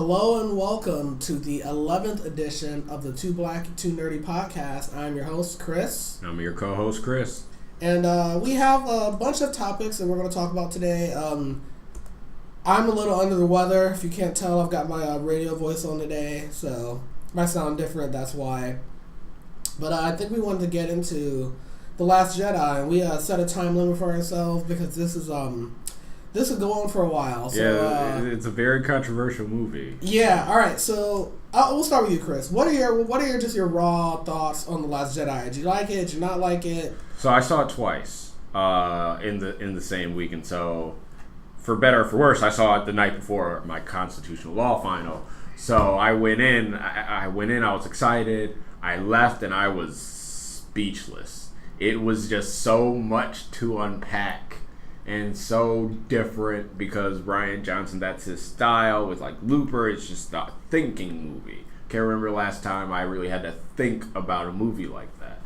Hello and welcome to the 11th edition of the Two Black, Two Nerdy podcast. I'm your host, Chris. I'm your co-host, Chris. And we have a bunch of topics that we're going to talk about today. I'm a little under the weather. If you can't tell, I've got my radio voice on today, so it might sound different, that's why. But I think we wanted to get into The Last Jedi, and we set a time limit for ourselves because this is go on for a while. So, yeah, it's a very controversial movie. Yeah. All right. So we'll start with you, Chris. What are your raw thoughts on The Last Jedi? Did you like it? Did you not like it? So I saw it twice in the same week, and so for better or for worse, I saw it the night before my constitutional law final. So I went in. I was excited. I left, and I was speechless. It was just so much to unpack. And so different because Rian Johnson, that's his style. With like Looper, it's just a thinking movie. Can't remember last time I really had to think about a movie like that.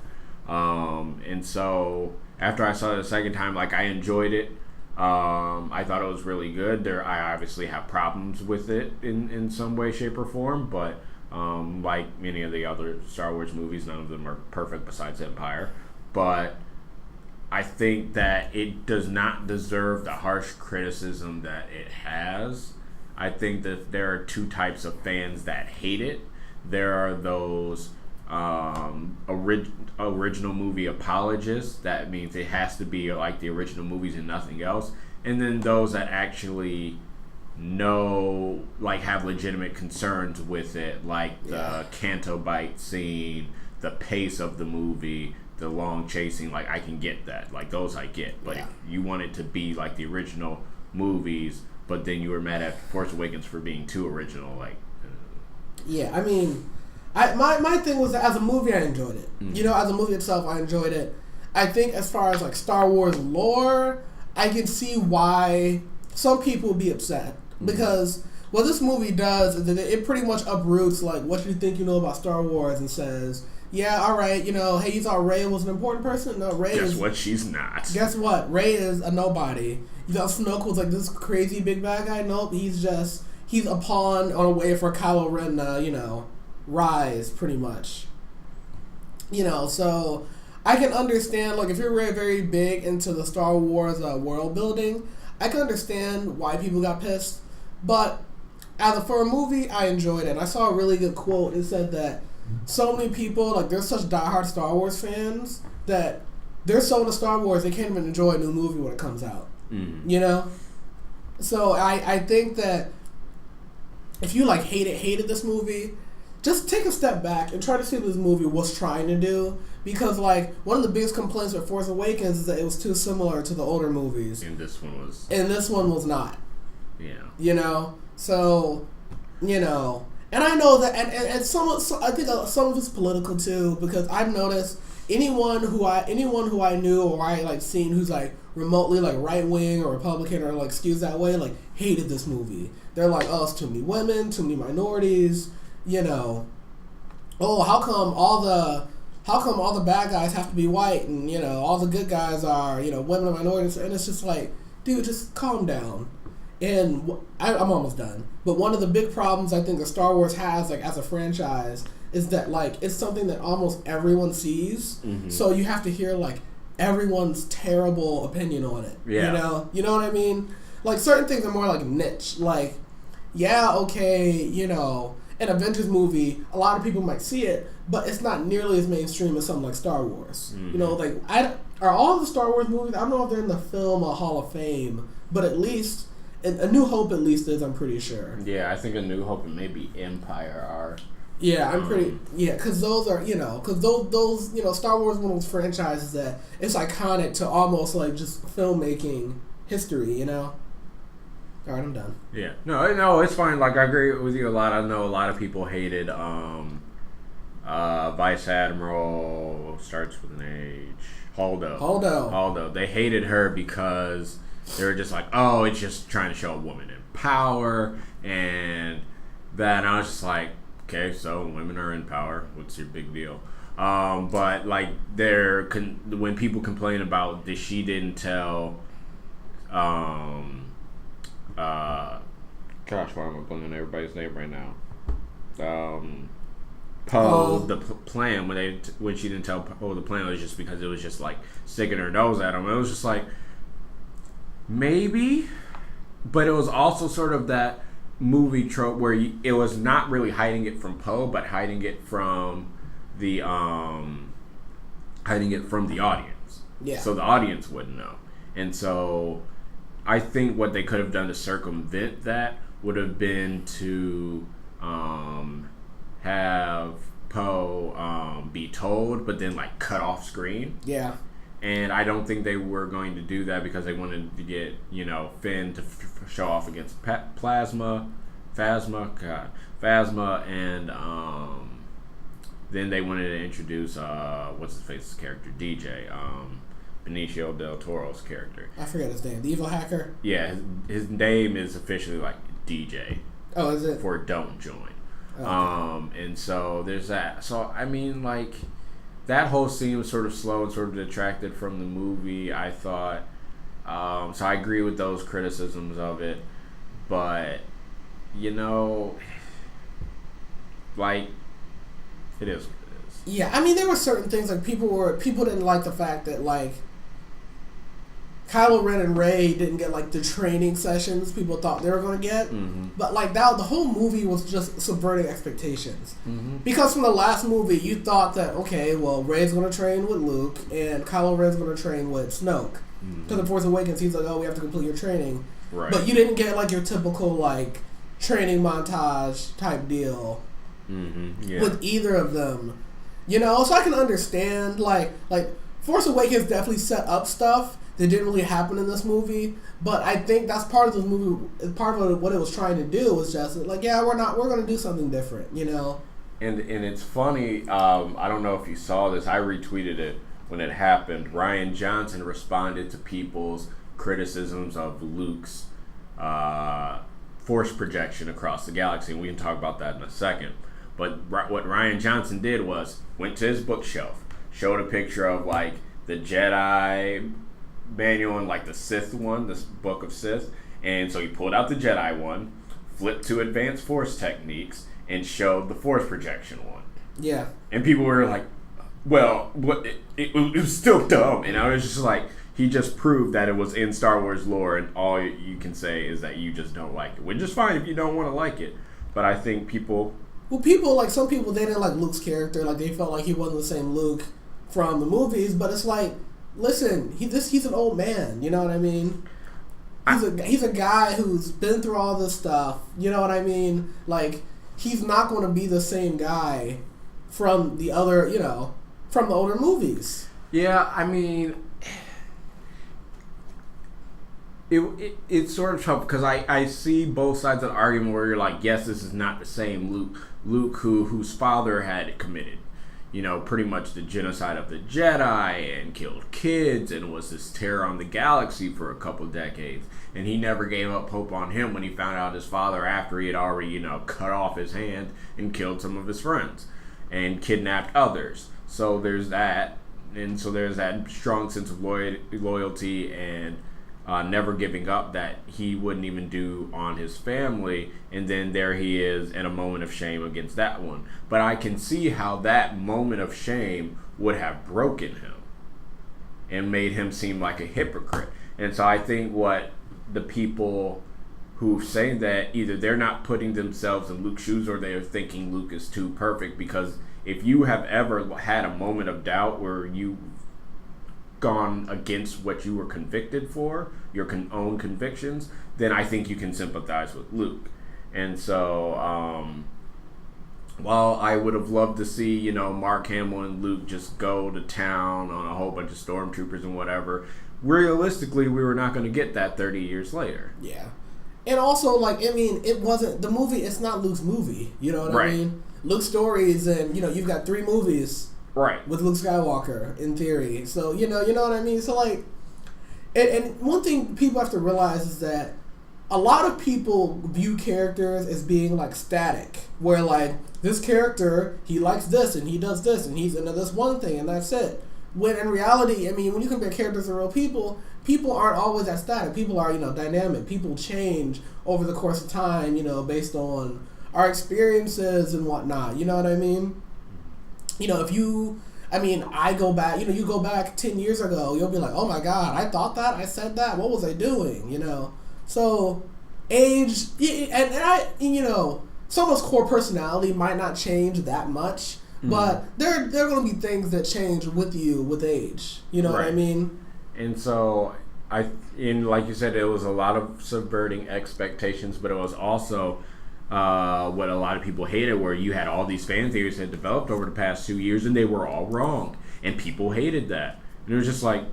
And so after I saw it the second time, like I enjoyed it. I thought it was really good. I obviously have problems with it in some way, shape, or form. But like many of the other Star Wars movies, none of them are perfect besides Empire. But I think that it does not deserve the harsh criticism that it has. I think that there are two types of fans that hate it. There are those original movie apologists. That means it has to be like the original movies and nothing else. And then those that actually have legitimate concerns with it, like the Canto Bite scene, the pace of the movie, the long chasing. Like I can get that, like those I get, but if you want it to be like the original movies, but then you were mad at Force Awakens for being too original, like I mean, my thing was that as a movie I enjoyed it. Mm-hmm. As a movie itself I enjoyed it. I think as far as like Star Wars lore, I can see why some people would be upset, because what this movie does is that it pretty much uproots like what you think you know about Star Wars and says, yeah, all right, hey, you thought Rey was an important person? No, Rey Guess what? She's not. Guess what? Rey is a nobody. You thought Snoke was like this crazy big bad guy? Nope, he's a pawn on a way for Kylo Ren to, rise, pretty much. So I can understand, like, if you're very, very big into the Star Wars world building, I can understand why people got pissed. But for a movie, I enjoyed it. I saw a really good quote. It said that so many people, like, they're such diehard Star Wars fans that they're so into Star Wars they can't even enjoy a new movie when it comes out. So I think that if you like hated this movie, just take a step back and try to see what this movie was trying to do, because like one of the biggest complaints with Force Awakens is that it was too similar to the older movies, and this one was not. So and I know that, and I think some of it's political too, because I've noticed anyone who I knew or I like seen who's like remotely like right wing or Republican or like skews that way, like hated this movie. They're like, oh, it's too many women, too many minorities. Oh, how come all the bad guys have to be white, and all the good guys are women and minorities, and it's just like, dude, just calm down. And I'm almost done. But one of the big problems I think that Star Wars has, like, as a franchise, is that, like, it's something that almost everyone sees. Mm-hmm. So you have to hear, like, everyone's terrible opinion on it. Yeah. You know what I mean? Like, certain things are more, like, niche. Like, yeah, okay, an Avengers movie, a lot of people might see it, but it's not nearly as mainstream as something like Star Wars. Mm-hmm. Are all the Star Wars movies, I don't know if they're in the film or Hall of Fame, but at least A New Hope at least is, I'm pretty sure. Yeah, I think A New Hope and maybe Empire are. Yeah, I'm pretty. Yeah, because those are, because those Star Wars is one of those franchises that it's iconic to almost like just filmmaking history, All right, I'm done. Yeah, no, it's fine. Like, I agree with you a lot. I know a lot of people hated Vice Admiral, starts with an H, Holdo. They hated her because they were just like, oh, it's just trying to show a woman in power, and that. And I was just like, okay, so women are in power. What's your big deal? But like, when people complain about that she didn't tell Gosh, why am I blanking on everybody's name right now? Poe, the plan, when she didn't tell Poe the plan, was just because it was just like sticking her nose at him. It was just like, maybe, but it was also sort of that movie trope where it was not really hiding it from Poe, but hiding it from the audience. Yeah. So the audience wouldn't know. And so I think what they could have done to circumvent that would have been to have Poe be told, but then like cut off screen. Yeah. And I don't think they were going to do that because they wanted to get, Finn to show off against Phasma, and then they wanted to introduce what's his face's character, DJ, Benicio del Toro's character. I forget his name. The evil hacker. Yeah, his name is officially like DJ. Oh, is it? For Don't Join. Oh, okay. And so there's that. So I mean, like, that whole scene was sort of slow and sort of detracted from the movie, I thought. So I agree with those criticisms of it, but like, it is what it is. Yeah, I mean, there were certain things like people didn't like the fact that like Kylo Ren and Rey didn't get like the training sessions people thought they were going to get. Mm-hmm. But like that, the whole movie was just subverting expectations. Mm-hmm. Because from the last movie, you thought that, okay, well, Rey's going to train with Luke and Kylo Ren's going to train with Snoke. Mm-hmm. To The Force Awakens, he's like, oh, we have to complete your training. Right. But you didn't get like your typical like training montage type deal with either of them. So I can understand like Force Awakens definitely set up stuff that didn't really happen in this movie, but I think that's part of the movie. Part of what it was trying to do was just like, yeah, we're going to do something different, And it's funny. I don't know if you saw this. I retweeted it when it happened. Rian Johnson responded to people's criticisms of Luke's force projection across the galaxy, and we can talk about that in a second. But what Rian Johnson did was went to his bookshelf, showed a picture of like the Jedi manual and like the Sith one, this book of Sith, and so he pulled out the Jedi one, flipped to advanced force techniques, and showed the force projection one. Yeah. And people were like, well, what? It was still dumb, and I was just like, he just proved that it was in Star Wars lore, and all you can say is that you just don't like it, which is fine if you don't want to like it. But I think people, like some people, they didn't like Luke's character, like they felt like he wasn't the same Luke from the movies, but it's like, listen, he's an old man, you know what I mean? He's a guy who's been through all this stuff, you know what I mean? Like, he's not going to be the same guy from the other, from the older movies. Yeah, I mean, it's sort of tough because I see both sides of the argument where you're like, yes, this is not the same Luke whose father had committed, pretty much the genocide of the Jedi and killed kids and was this terror on the galaxy for a couple decades. And he never gave up hope on him when he found out his father after he had already, cut off his hand and killed some of his friends and kidnapped others. So there's that. And so there's that strong sense of loyalty and never giving up that he wouldn't even do on his family, and then there he is in a moment of shame against that one. But I can see how that moment of shame would have broken him and made him seem like a hypocrite. And so I think what the people who say that, either they're not putting themselves in Luke's shoes or they're thinking Luke is too perfect, because if you have ever had a moment of doubt where you gone against what you were convicted for, your own convictions, then I think you can sympathize with Luke. And so while I would have loved to see, Mark Hamill and Luke just go to town on a whole bunch of stormtroopers and whatever, realistically we were not going to get that 30 years later. Yeah. And also, it wasn't the movie, it's not Luke's movie, you know what I mean? Luke's stories, and you've got 3 movies with Luke Skywalker, in theory. So, you know what I mean? So, and one thing people have to realize is that a lot of people view characters as being, static. Where, this character, he likes this, and he does this, and he's into this one thing, and that's it. When in reality, I mean, when you compare characters to real people, people aren't always that static. People are, dynamic. People change over the course of time, based on our experiences and whatnot. You know what I mean? I go back, you go back 10 years ago, you'll be like, oh my God, I thought that, I said that, what was I doing, So, age, someone's core personality might not change that much, but there are going to be things that change with you with age, you know what I mean? And so, like you said, it was a lot of subverting expectations, but it was also what a lot of people hated, where you had all these fan theories that developed over the past 2 years, and they were all wrong, and people hated that. And it was just like,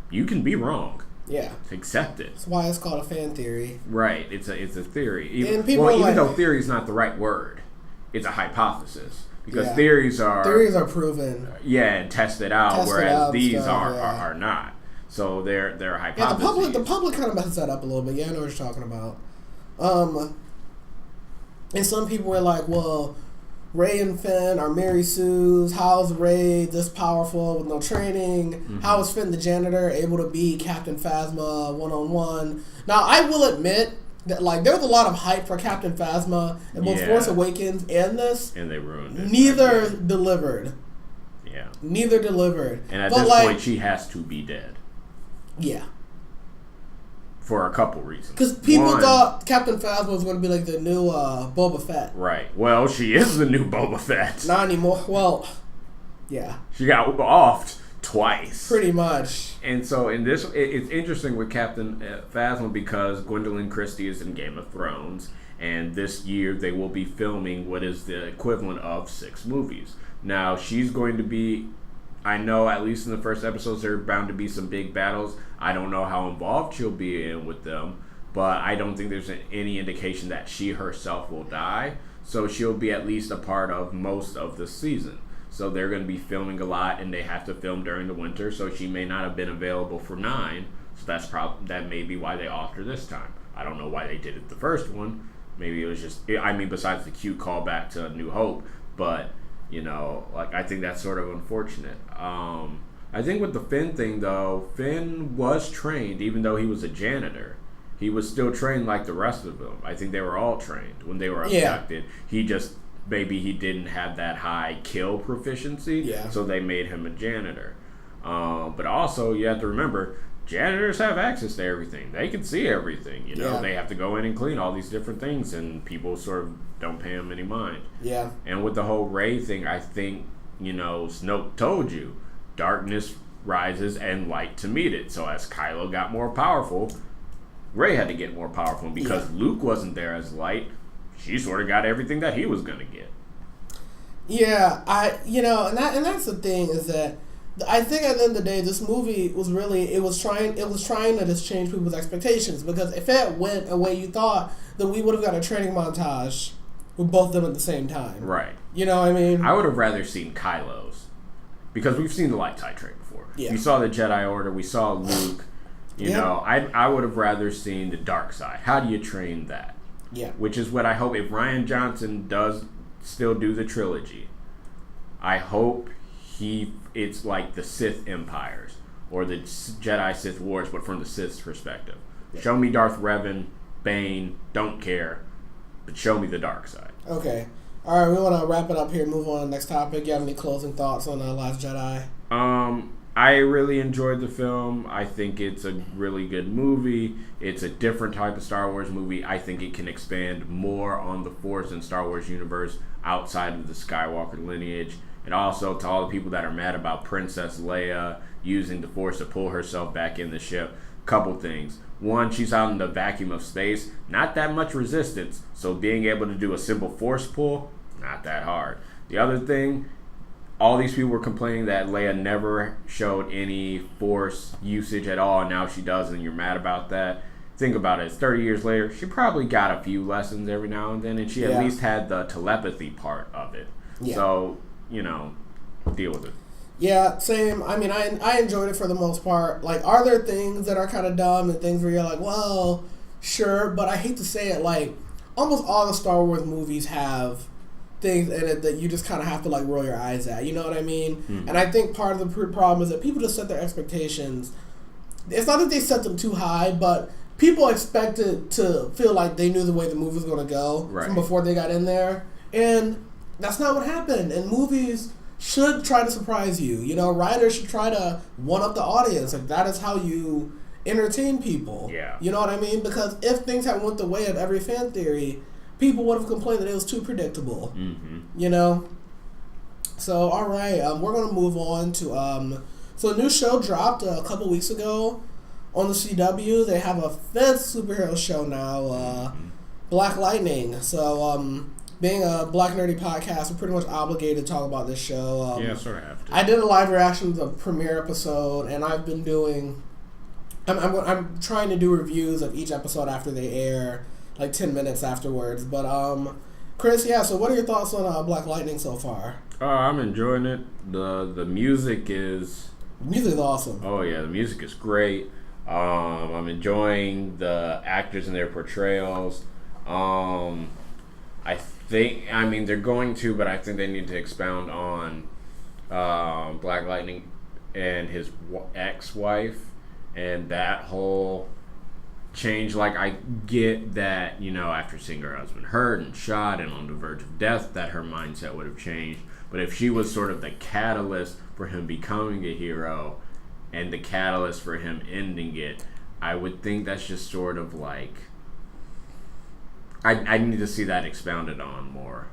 you can be wrong. Yeah. Accept it. That's why it's called a fan theory. Right. It's a theory. Even though theory is not the right word, it's a hypothesis. Because theories are proven. Yeah, and tested out, whereas these are not. So they're hypotheses. Yeah, the public kind of messes that up a little bit. Yeah, I know what you're talking about. And some people were like, well, Rey and Finn are Mary Sue's. How's Rey this powerful with no training? Mm-hmm. How is Finn the janitor able to beat Captain Phasma one-on-one? Now, I will admit that there was a lot of hype for Captain Phasma in both Force Awakens and this. And they ruined it. Neither delivered. Yeah. Neither delivered. And at this point, she has to be dead. Yeah. For a couple reasons. Because people thought Captain Phasma was going to be like the new Boba Fett. Right. Well, she is the new Boba Fett. Not anymore. Well, yeah. She got offed twice. Pretty much. And so in this, it's interesting with Captain Phasma because Gwendolyn Christie is in Game of Thrones. And this year they will be filming what is the equivalent of 6 movies. Now, she's going to be... I know at least in the first episodes there are bound to be some big battles. I don't know how involved she'll be in with them, but I don't think there's any indication that she herself will die. So she'll be at least a part of most of the season. So they're going to be filming a lot, and they have to film during the winter. So she may not have been available for 9. So that may be why they offed her this time. I don't know why they did it the first one. Maybe it was just besides the cute callback to New Hope, but. I think that's sort of unfortunate. I think with the Finn thing, though, Finn was trained, even though he was a janitor. He was still trained like the rest of them. I think they were all trained when they were abducted. Yeah. Maybe he didn't have that high kill proficiency, so they made him a janitor. But also, you have to remember, janitors have access to everything. They can see everything, They have to go in and clean all these different things, and people sort of don't pay them any mind. Yeah. And with the whole Rey thing, I think, Snoke told you, darkness rises and light to meet it. So as Kylo got more powerful, Rey had to get more powerful. And because Luke wasn't there as light, she sort of got everything that he was going to get. Yeah, and that's the thing is that I think at the end of the day, this movie was really it was trying to just change people's expectations, because if it went a way you thought, then we would have got a training montage with both of them at the same time. Right. You know what I mean? I would have rather seen Kylo's, because we've seen the light titrate before. Yeah. We saw the Jedi Order. We saw Luke. I would have rather seen the dark side. How do you train that? Yeah. Which is what I hope, if Rian Johnson does still do the trilogy, I hope it's like the Sith Empires or the Jedi Sith Wars, but from the Sith's perspective. Yeah. Show me Darth Revan, Bane, don't care, but show me the dark side. Okay. All right, we want to wrap it up here, move on to the next topic. You have any closing thoughts on Last Jedi? I really enjoyed the film. I think it's a really good movie. It's a different type of Star Wars movie. I think it can expand more on the Force and Star Wars universe outside of the Skywalker lineage. And also, to all the people that are mad about Princess Leia using the Force to pull herself back in the ship, couple things. One, she's out in the vacuum of space, not that much resistance, so being able to do a simple Force pull, not that hard. The other thing, all these people were complaining that Leia never showed any Force usage at all, and now she does, and you're mad about that. Think about it. It's 30 years later, she probably got a few lessons every now and then, and she at least had the telepathy part of it. Yeah. So, deal with it. Yeah, same. I mean, I enjoyed it for the most part. Like, are there things that are kind of dumb and things where you're like, well, sure, but I hate to say it, like, almost all the Star Wars movies have things in it that you just kind of have to like roll your eyes at. You know what I mean? Mm-hmm. And I think part of the problem is that people just set their expectations. It's not that they set them too high, but people expected to feel like they knew the way the movie was going to go from before they got in there. And that's not what happened. And movies should try to surprise you. You know, writers should try to one-up the audience. Like, that is how you entertain people. Yeah. You know what I mean? Because if things had went the way of every fan theory, people would have complained that it was too predictable. Mm-hmm. You know? So, all right. We're going to move on to... So a new show dropped a couple weeks ago on the CW. They have a fifth superhero show now, Black Lightning. So being a Black Nerdy podcast, we're pretty much obligated to talk about this show. Yeah, sort of have to. I did a live reaction to the premiere episode, and I've been doing... I'm trying to do reviews of each episode after they air, like 10 minutes afterwards. But Chris, yeah, so what are your thoughts on Black Lightning so far? I'm enjoying it. The music is... Music is awesome. Oh yeah, the music is great. I'm enjoying the actors and their portrayals. I mean, they're going to, but I think they need to expound on Black Lightning and his ex-wife and that whole change. Like, I get that, you know, after seeing her husband hurt and shot and on the verge of death, that her mindset would have changed. But if she was sort of the catalyst for him becoming a hero and the catalyst for him ending it, I would think that's just sort of like... I need to see that expounded on more.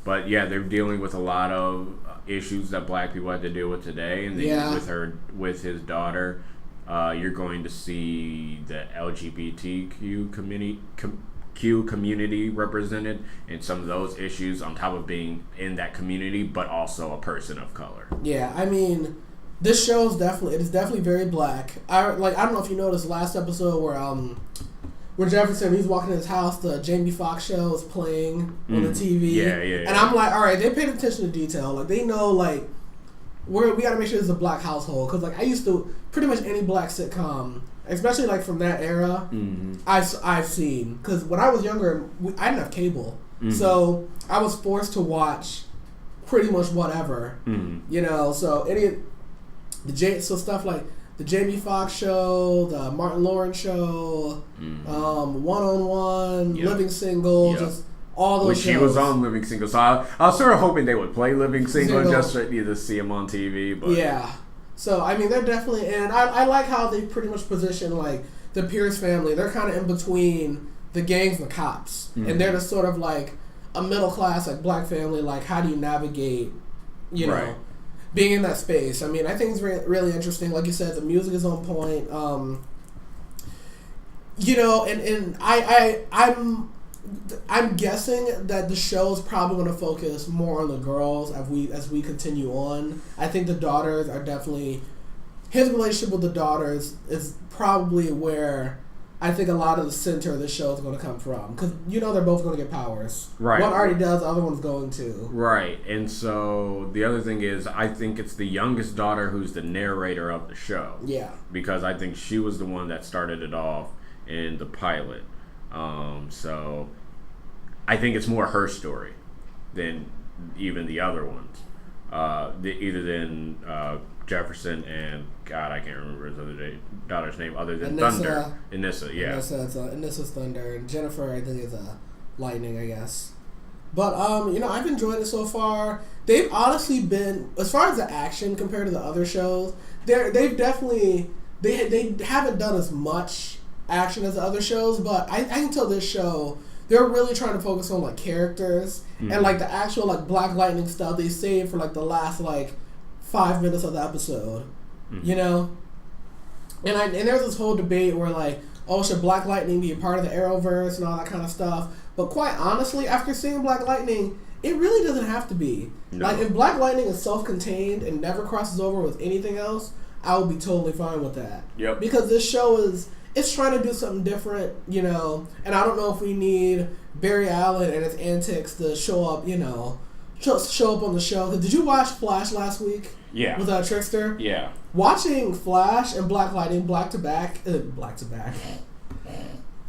But yeah, they're dealing with a lot of issues that Black people have to deal with today. And with his daughter, you're going to see the LGBTQ community represented in some of those issues on top of being in that community, but also a person of color. Yeah, I mean, this show is definitely very black. I don't know if you noticed last episode where Jefferson, he's walking in his house, the Jamie Foxx show is playing on the TV. Yeah. And I'm like, all right, they paid attention to detail. Like, they know, like, we got to make sure it's a black household. Because, like, I used to, pretty much any black sitcom, especially like from that era, I've seen. Because when I was younger, I didn't have cable, so I was forced to watch pretty much whatever, you know. So stuff like the Jamie Foxx show, the Martin Lawrence show, One on One, Living Single, just all those. Which shows. he was on Living Single, so I was sort of hoping they would play Living Single just to see him on TV. But yeah. So, I mean, they're definitely... And I like how they pretty much position, like, the Pierce family. They're kind of in between the gangs and the cops. And they're just sort of, like, a middle-class, like, black family. Like, how do you navigate, you know, being in that space? I mean, I think it's really interesting. Like you said, the music is on point. You know, and I'm guessing that the show is probably going to focus more on the girls as we continue on. I think the daughters are definitely... His relationship with the daughters is probably where I think a lot of the center of the show is going to come from. Because, you know, they're both going to get powers. Right. One already does, the other one's going to. Right. And so the other thing is, I think it's the youngest daughter who's the narrator of the show. Yeah. Because I think she was the one that started it off in the pilot. So I think it's more her story than even the other ones. Than Jefferson and God, I can't remember his other daughter's name other than Thunder. Anissa, yeah. Anissa's Thunder, and Jennifer, I think, is Lightning, I guess. But you know, I've enjoyed it so far. They've honestly been, as far as the action compared to the other shows, they've definitely they haven't done as much action as the other shows, but I can tell this show they're really trying to focus on like characters and like the actual like Black Lightning stuff they saved for like the last like 5 minutes of the episode, you know. And there's this whole debate where like, oh, should Black Lightning be a part of the Arrowverse and all that kind of stuff? But quite honestly, after seeing Black Lightning, it really doesn't have to be. No. Like, if Black Lightning is self-contained and never crosses over with anything else, I would be totally fine with that. Yep. Because this show it's trying to do something different, you know. And I don't know if we need Barry Allen and his antics to show up, you know, show up on the show. Did you watch Flash last week? Yeah. With Trickster? Yeah. Watching Flash and Black Lightning back to back.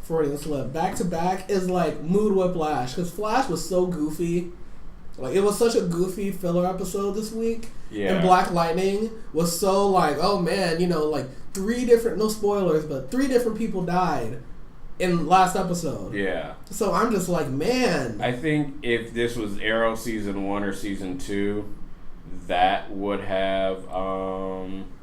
Freudian slip. Back to back is like mood whiplash because Flash was so goofy. Like it was such a goofy filler episode this week. Yeah. And Black Lightning was so like, oh man, like 3 different, no spoilers, but 3 different people died in last episode. Yeah. So I'm just like, man. I think if this was Arrow season 1 or season 2, that would have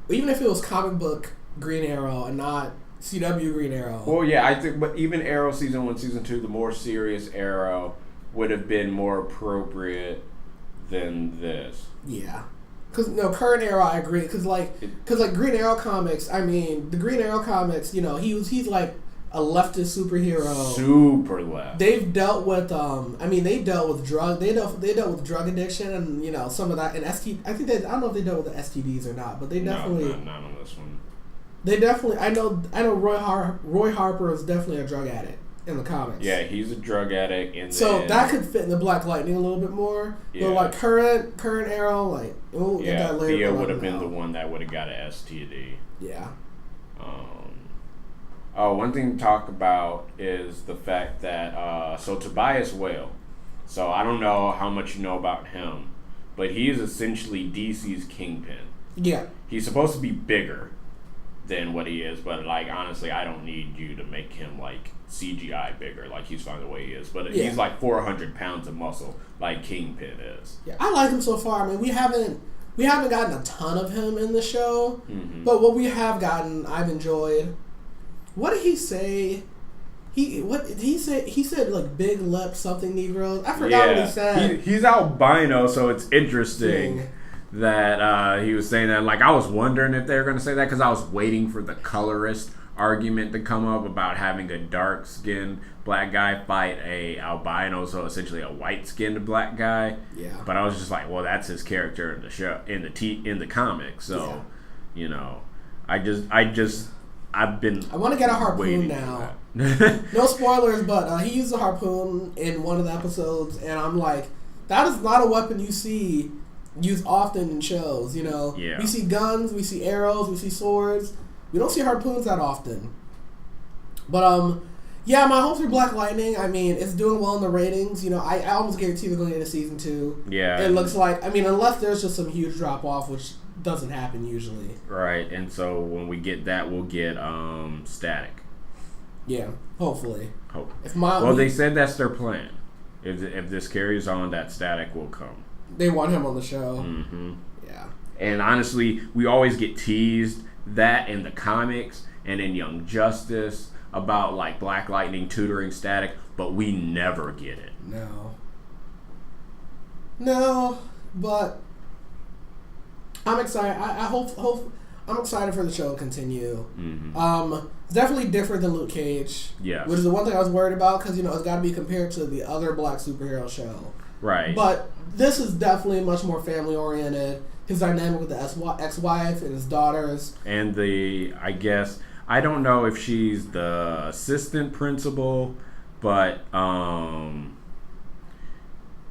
even if it was comic book Green Arrow and not CW Green Arrow. Well, yeah, I think, but even Arrow season 1, season 2, the more serious Arrow would have been more appropriate than this. Yeah. Because, current Arrow, I agree. Because Green Arrow comics, I mean, the Green Arrow comics, he's like a leftist superhero. Super left. They've dealt with, they dealt with drug addiction and, some of that. And I don't know if they dealt with the STDs or not, but they definitely. No, not on this one. They definitely, I know Roy Harper is definitely a drug addict in the comics. Yeah, he's a drug addict. That could fit in the Black Lightning a little bit more. Yeah. But like current Arrow, Thea would have been the one that would have got an STD. Yeah. One thing to talk about is the fact that Tobias Whale. So I don't know how much you know about him, but he is essentially DC's Kingpin. Yeah. He's supposed to be bigger than what he is, but like honestly, I don't need you to make him like CGI bigger. Like he's fine the way he is, but he's like 400 pounds of muscle, like Kingpin is. Yeah, I like him so far. I mean, we haven't gotten a ton of him in the show, but what we have gotten, I've enjoyed. What did he say? He said like big lip something Negroes. I forgot what he said. He's albino, so it's interesting. That he was saying that. Like, I was wondering if they were going to say that because I was waiting for the colorist argument to come up about having a dark-skinned black guy fight a albino, so essentially a white-skinned black guy. Yeah. But I was just like, well, that's his character in the show, in the comic. So, I want to get a harpoon now. No spoilers, but he used a harpoon in one of the episodes, and I'm like, that is not a weapon you see used often in shows, Yeah. We see guns, we see arrows, we see swords. We don't see harpoons that often. But my hopes for Black Lightning, I mean, it's doing well in the ratings. I almost guarantee they're going to get a season 2. Yeah. It looks like, unless there's just some huge drop off, which doesn't happen usually. Right, and so when we get that, we'll get Static. Yeah, hopefully. Hope. They they said that's their plan. If this carries on, that Static will come. They want him on the show. Mm-hmm. Yeah. And honestly, we always get teased that in the comics and in Young Justice about like Black Lightning tutoring Static, but we never get it. No, but I'm excited. I hope I'm excited for the show to continue. Mm-hmm. It's definitely different than Luke Cage. Yes. Which is the one thing I was worried about because it's got to be compared to the other black superhero show. Right. But this is definitely much more family oriented. His dynamic with the ex-wife and his daughters. And I don't know if she's the assistant principal, but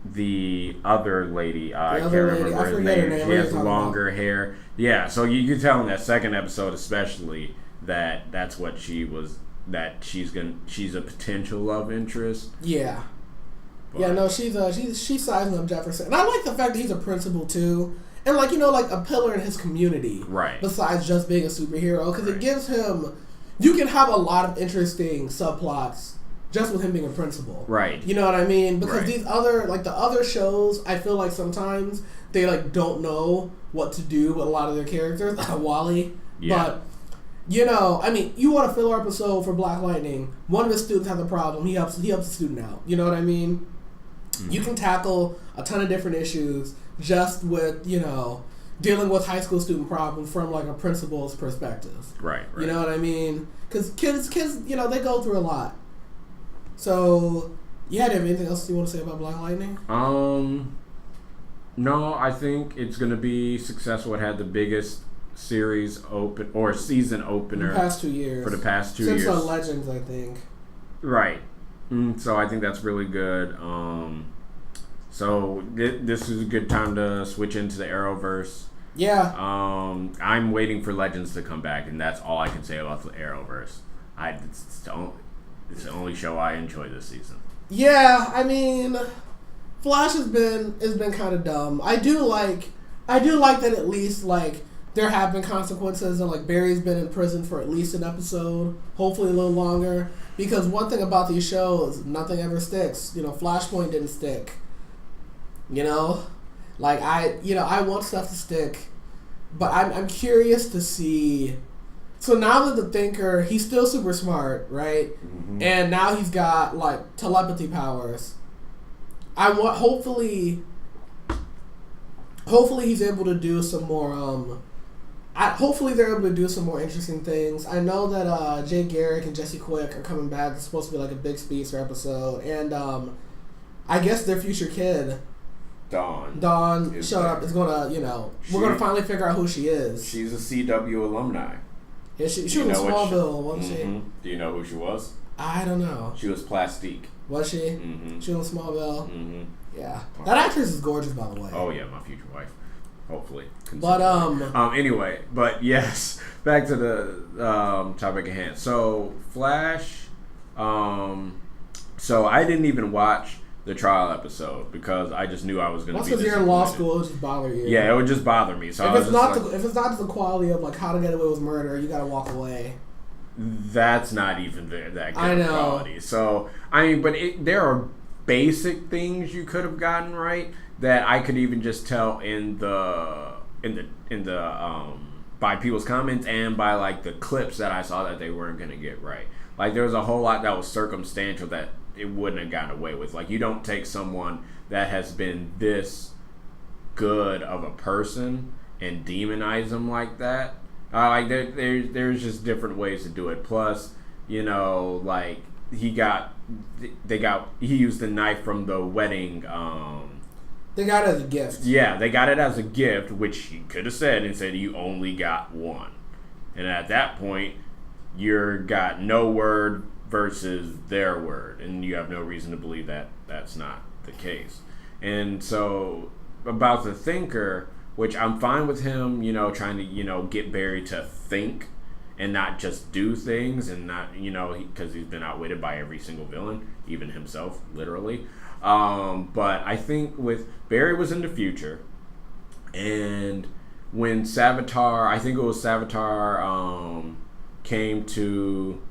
the other lady, I can't remember her name. She has longer hair. Yeah, so you can tell in that second episode especially that that's what she was, that she's a potential love interest. Yeah. But. She's sizing up Jefferson. And I like the fact that he's a principal too. And like a pillar in his community. Right. Besides just being a superhero. Because it gives him, you can have a lot of interesting subplots just with him being a principal. Right. You know what I mean? Because these other, the other shows, I feel like sometimes they don't know what to do with a lot of their characters. Wally. Yeah. But, you want a filler episode for Black Lightning. One of his students has a problem. He helps the student out. You know what I mean? Mm-hmm. You can tackle a ton of different issues just with, dealing with high school student problems from a principal's perspective. Right. You know what I mean? Because kids, they go through a lot. So, do you have anything else you want to say about Black Lightning? No, I think it's going to be successful. It had the biggest series season opener for the past 2 years. Since Legends, I think. Right. So I think that's really good. So this is a good time to switch into the Arrowverse. Yeah. I'm waiting for Legends to come back, and that's all I can say about the Arrowverse. It's the only show I enjoy this season. Yeah, I mean, Flash has been kind of dumb. I do like that at least like there have been consequences, and like Barry's been in prison for at least an episode, hopefully a little longer. Because one thing about these shows, nothing ever sticks. Flashpoint didn't stick. Like I want stuff to stick, but I'm curious to see. So now that the Thinker, he's still super smart, right? Mm-hmm. And now he's got like telepathy powers. I want hopefully he's able to do some more. Hopefully they're able to do some more interesting things. I know that Jay Garrick and Jesse Quick are coming back. It's supposed to be like a big speedster episode, and I guess their future kid, Dawn showed up. Is gonna we're gonna finally figure out who she is. She's a CW alumni. Yeah, she was in Smallville, wasn't she? Do you know who she was? I don't know. She was Plastique. Was she? Mm-hmm. She was in Smallville. Mm-hmm. Yeah, that actress is gorgeous, by the way. Oh yeah, my future wife. Hopefully. But anyway, but yes, back to the topic at hand. So Flash. So I didn't even watch the trial episode because I just knew I was going to be. Once you're in law school, it would just bother you. Yeah, it would just bother me. So if it's not the quality of like How to Get Away with Murder, you got to walk away. That's not even that good I know. quality. So I mean, but there are basic things you could have gotten right that I could even just tell in the by people's comments and by like the clips that I saw that they weren't going to get right. Like there was a whole lot that was circumstantial that it wouldn't have gotten away with. Like you don't take someone that has been this good of a person and demonize them like that. Like there's just different ways to do it. Plus, like he used the knife from the wedding. They got it as a gift. Yeah, they got it as a gift, which he could have said and said you only got one. And at that point, you're got no word versus their word, and you have no reason to believe that that's not the case. And so about the Thinker, which I'm fine with him, trying to, get Barry to think and not just do things and not, because he's been outwitted by every single villain, even himself, literally. But I think with Barry was in the future, and when Savitar, I think it was Savitar, came to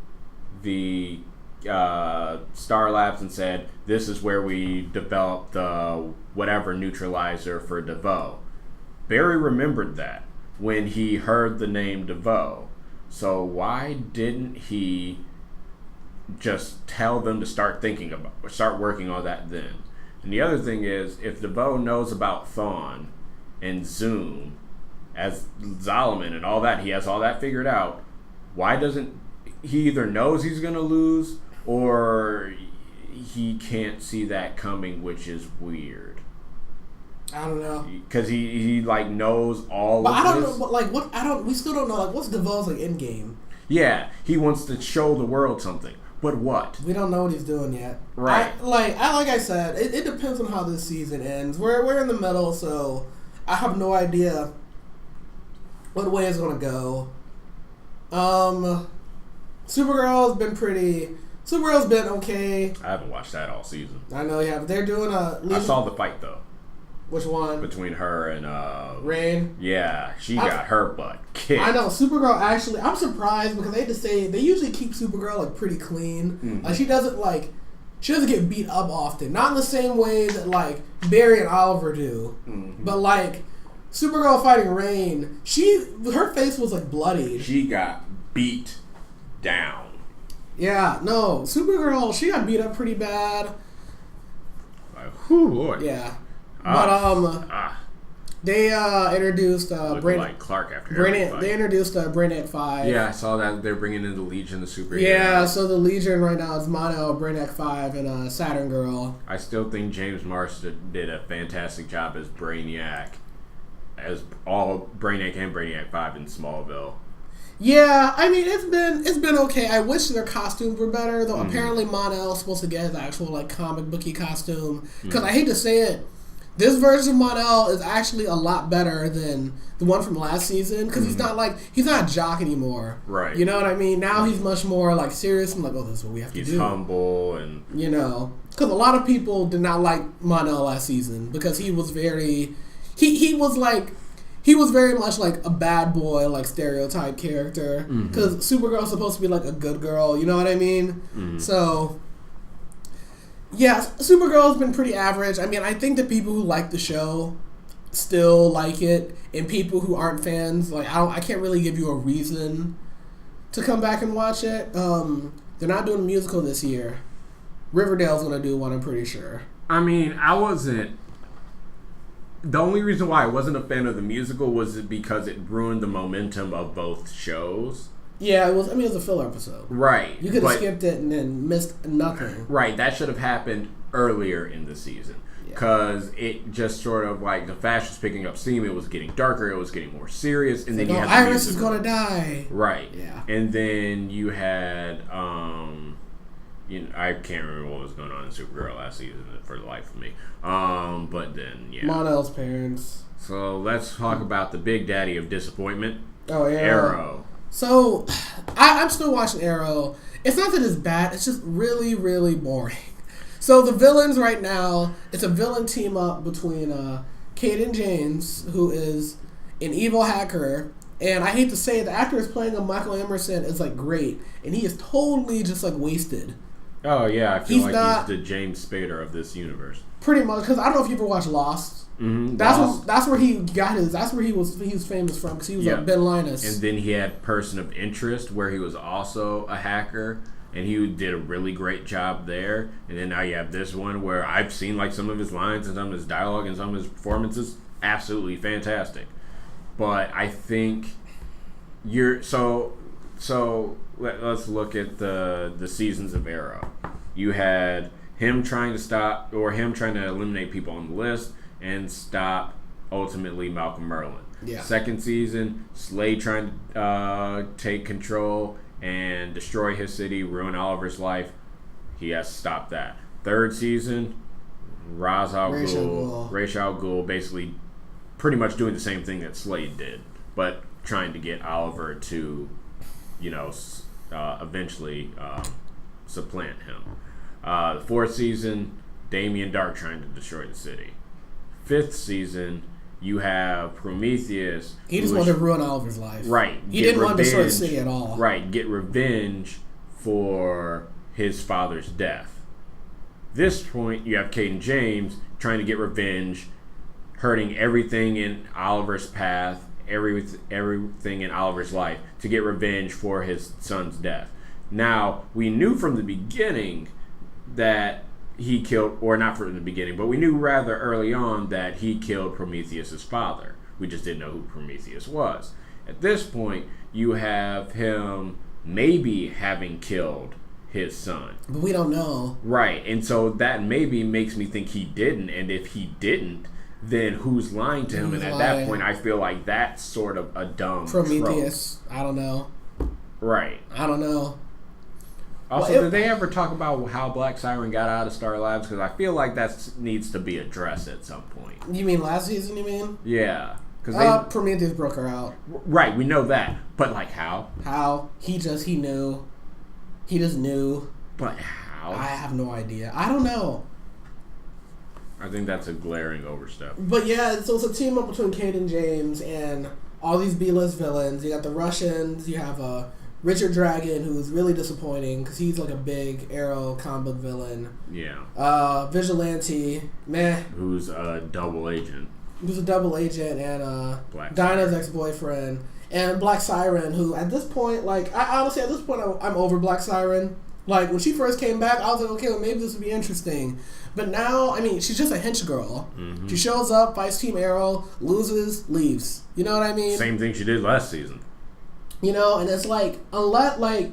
the Star Labs and said, this is where we developed the whatever neutralizer for DeVoe. Barry remembered that when he heard the name DeVoe. So why didn't he just tell them to start working on that then? And the other thing is, if DeVoe knows about Thawne and Zoom as Zolomon and all that, he has all that figured out, why doesn't he either knows he's going to lose or he can't see that coming, which is weird. I don't know. Because he like knows all but of I don't this. know, like what we still don't know, like what's DeVoe's like end game. Yeah, he wants to show the world something. But what? We don't know what he's doing yet. Right. Like I said, it depends on how this season ends. We're in the middle, so I have no idea what way it's gonna go. Supergirl's been okay. I haven't watched that all season. I know you have. They're doing I saw the fight though. Which one? Between her and Rain. Yeah, she got her butt kicked. I know Supergirl. Actually, I'm surprised because they usually keep Supergirl like pretty clean. Mm-hmm. Like she doesn't get beat up often. Not in the same way that like Barry and Oliver do. Mm-hmm. But like Supergirl fighting Rain, her face was like bloodied. She got beat down. Yeah, no, Supergirl, she got beat up pretty bad. Whew, Lord. Yeah. But they introduced like Clark after They introduced Brainiac 5. Yeah, I saw that they're bringing in the Legion, the superhero. Yeah, so the Legion right now is Mono, Brainiac 5, and Saturn Girl. I still think James Marsden did a fantastic job as Brainiac, as all Brainiac and Brainiac 5 in Smallville. Yeah, I mean it's been okay. I wish their costumes were better, though. Mm-hmm. Apparently Mon-El's supposed to get his actual like comic booky costume. Because I hate to say it, This version of Mon-El is actually a lot better than the one from last season because he's not a jock anymore. Right. You know what I mean? Now he's much more like serious and like, oh, this is what we have to do. He's humble and because a lot of people did not like Mon-El last season because he was very he was very much like a bad boy, like stereotype character. Because Supergirl's supposed to be like a good girl. You know what I mean? So. Yeah, Supergirl's been pretty average. I mean, I think the people who like the show still like it, and people who aren't fans, like I can't really give you a reason to come back and watch it. They're not doing a musical this year. Riverdale's gonna do one, I'm pretty sure. I mean, I wasn't. The only reason why I wasn't a fan of the musical was because it ruined the momentum of both shows. Yeah, it was. I mean, it was a filler episode. Right. You could have skipped it and then missed nothing. Right. That should have happened earlier in the season. Because it just sort of like the fashion was picking up steam. It was getting darker. It was getting more serious. And then you had Iris is going to die. Right. Yeah. And then you had, I can't remember what was going on in Supergirl last season for the life of me. But then, yeah. Mon-El's parents. So let's talk about the big daddy of disappointment. Oh, yeah. Arrow. So, I'm still watching Arrow. It's not that it's bad. It's just really, really boring. So, the villains right now, it's a villain team up between Caden James, who is an evil hacker. And I hate to say it, the actor is playing him, Michael Emerson, is like great. And he is totally just like wasted. Oh, yeah. I feel he's the James Spader of this universe. Pretty much. Because I don't know if you ever watched Lost. Mm-hmm. That's where he got his. That's where he was famous from because he was like Ben Linus. And then he had Person of Interest, where he was also a hacker, and he did a really great job there. And then now you have this one where I've seen like some of his lines and some of his dialogue and some of his performances, absolutely fantastic. But I think let's look at the seasons of Arrow. You had him trying to eliminate people on the list and stop, ultimately, Malcolm Merlyn. Yeah. Second season, Slade trying to take control and destroy his city, ruin Oliver's life. He has to stop that. Third season, Ra's al Ghul, basically pretty much doing the same thing that Slade did, but trying to get Oliver to, eventually supplant him. The fourth season, Damien Dark trying to destroy the city. Fifth season, you have Prometheus. He just wanted to ruin Oliver's life. Right. He didn't want to destroy the city at all. Right. Get revenge for his father's death. This point, you have Caden James trying to get revenge, hurting everything in Oliver's path, everything in Oliver's life, to get revenge for his son's death. Now, we knew from the beginning that he killed, or not from the beginning, but we knew rather early on that he killed Prometheus' father. We just didn't know who Prometheus was. At this point, you have him maybe having killed his son. But we don't know. Right, and so that maybe makes me think he didn't, and if he didn't, then who's lying to him? And at that point, I feel like that's sort of a dumb Prometheus. trope. I don't know. Right. I don't know. Also, did they ever talk about how Black Siren got out of Star Labs? Because I feel like that needs to be addressed at some point. You mean last season, you mean? Yeah. Prometheus broke her out. Right, we know that. But, like, how? How? He knew. He just knew. But how? I have no idea. I don't know. I think that's a glaring overstep. But yeah, so it's a team up between Caden James and all these B-list villains. You got the Russians, you have Richard Dragon, who's really disappointing because he's like a big Arrow comic book villain. Yeah. Vigilante, meh. Who's a double agent. Who's a double agent, and Dinah's ex-boyfriend. And Black Siren, who at this point, like, I honestly, at this point, I'm over Black Siren. Like, when she first came back, I was like, okay, well, maybe this would be interesting. But now, I mean, she's just a hench girl. Mm-hmm. She shows up, fights Team Arrow, loses, leaves. You know what I mean? Same thing she did last season. And it's like, unless, like,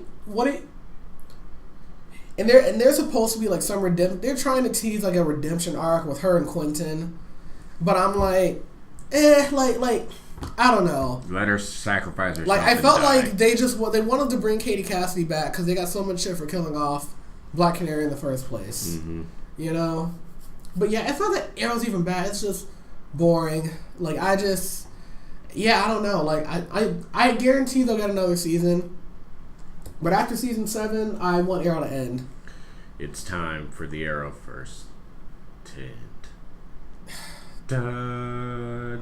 and they're supposed to be, like, some redemption. They're trying to tease, like, a redemption arc with her and Quentin. But I'm like, I don't know. Let her sacrifice herself. Like, I felt like they wanted to bring Katie Cassidy back because they got so much shit for killing off Black Canary in the first place. Mm-hmm. But yeah, it's not that Arrow's even bad. It's just boring. Like, I don't know. Like, I guarantee they'll get another season. But after season 7, I want Arrow to end. It's time for the Arrowverse to end. I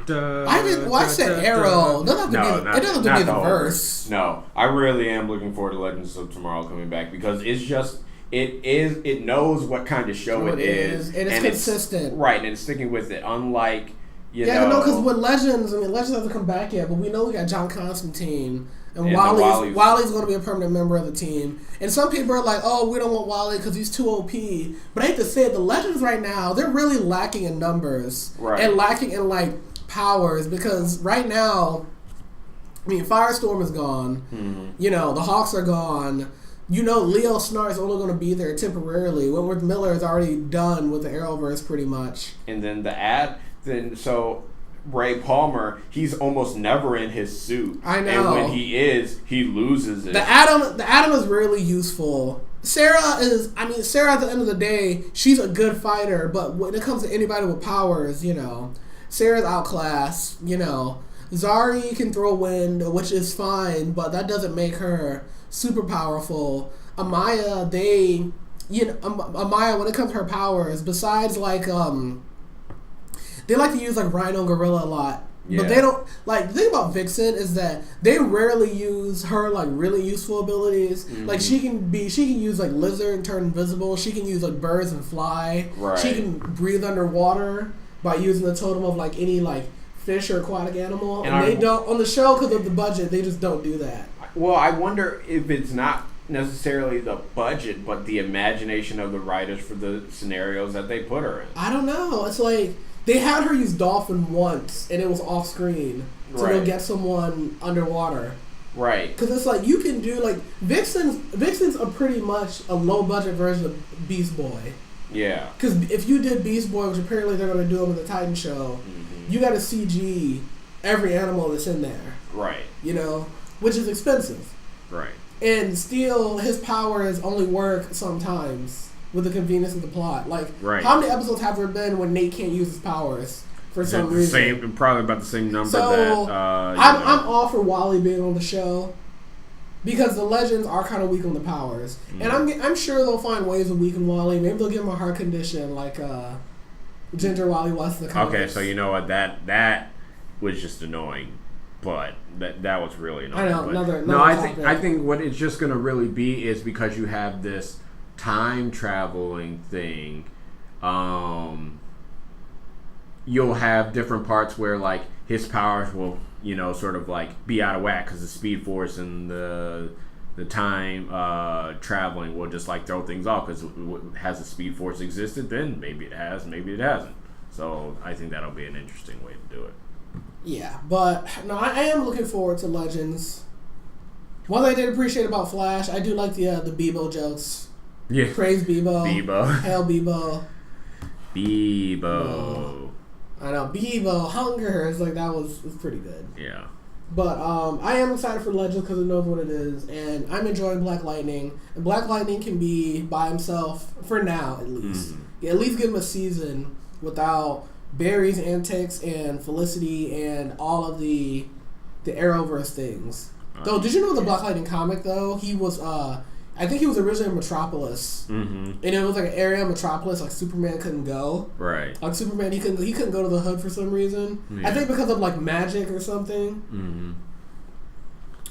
said Arrow. It doesn't have to be the verse. No, I really am looking forward to Legends of Tomorrow coming back because it's just it knows what kind of show it is, and it's consistent, right? And it's sticking with it. Unlike because with Legends, Legends hasn't come back yet, but we know we got John Constantine. And Wally's going to be a permanent member of the team. And some people are like, oh, we don't want Wally because he's too OP. But I hate to say it, the Legends right now, they're really lacking in numbers. Right. And lacking in, powers. Because right now, Firestorm is gone. Mm-hmm. The Hawks are gone. Leo Snart is only going to be there temporarily. Wentworth Miller is already done with the Arrowverse pretty much. And then Ray Palmer, he's almost never in his suit. I know. And when he is, he loses it. The Atom is really useful. Sarah at the end of the day, she's a good fighter, but when it comes to anybody with powers, Sarah's outclassed, Zari can throw wind, which is fine, but that doesn't make her super powerful. Amaya, when it comes to her powers, besides they like to use Rhino and Gorilla a lot. Yeah. But they don't the thing about Vixen is that they rarely use her really useful abilities. Mm-hmm. She can use Lizard and turn invisible. She can use birds and fly. Right. She can breathe underwater by using the totem of any fish or aquatic animal. And they don't on the show because of the budget. They just don't do that. Well, I wonder if it's not necessarily the budget, but the imagination of the writers for the scenarios that they put her in. I don't know. It's they had her use dolphin once, and it was off screen, so they'll get someone underwater. Right. Because it's you can do Vixen's a pretty much a low budget version of Beast Boy. Yeah. Because if you did Beast Boy, which apparently they're going to do him in the Titan show, you got to CG every animal that's in there. Right. Which is expensive. Right. And still, his powers only work sometimes. With the convenience of the plot. Right. How many episodes have there been when Nate can't use his powers for some reason? Probably about the same number I'm all for Wally being on the show because the Legends are kind of weak on the powers. Mm. And I'm sure they'll find ways to weaken Wally. Maybe they'll give him a heart condition like Ginger Wally was in the comics. Okay, so you know what? That was just annoying. But that was really annoying. I know, I think what it's just going to really be is because you have this time traveling thing, you'll have different parts where his powers will sort of be out of whack because the Speed Force and the time traveling will just throw things off because has the Speed Force existed then? Maybe it has, maybe it hasn't. So I think that'll be an interesting way to do it. Yeah, but no, I am looking forward to Legends. One thing I did appreciate about Flash, I do like the Bebo jokes. Yeah. Praise Bebo. Bebo. Hail Bebo. Bebo. I know. Bebo. Hunger. It's that was pretty good. Yeah. But I am excited for Legends because it knows what it is. And I'm enjoying Black Lightning. And Black Lightning can be by himself, for now at least. Mm-hmm. Yeah, at least give him a season without Barry's antics and Felicity and all of the Arrowverse things. Though, did you know the Black Lightning comic, though? He was... I think he was originally in Metropolis, and it was an area in Metropolis Superman couldn't go. Right. Superman, he couldn't go to the hood for some reason. Yeah. I think because of magic or something. Mm-hmm.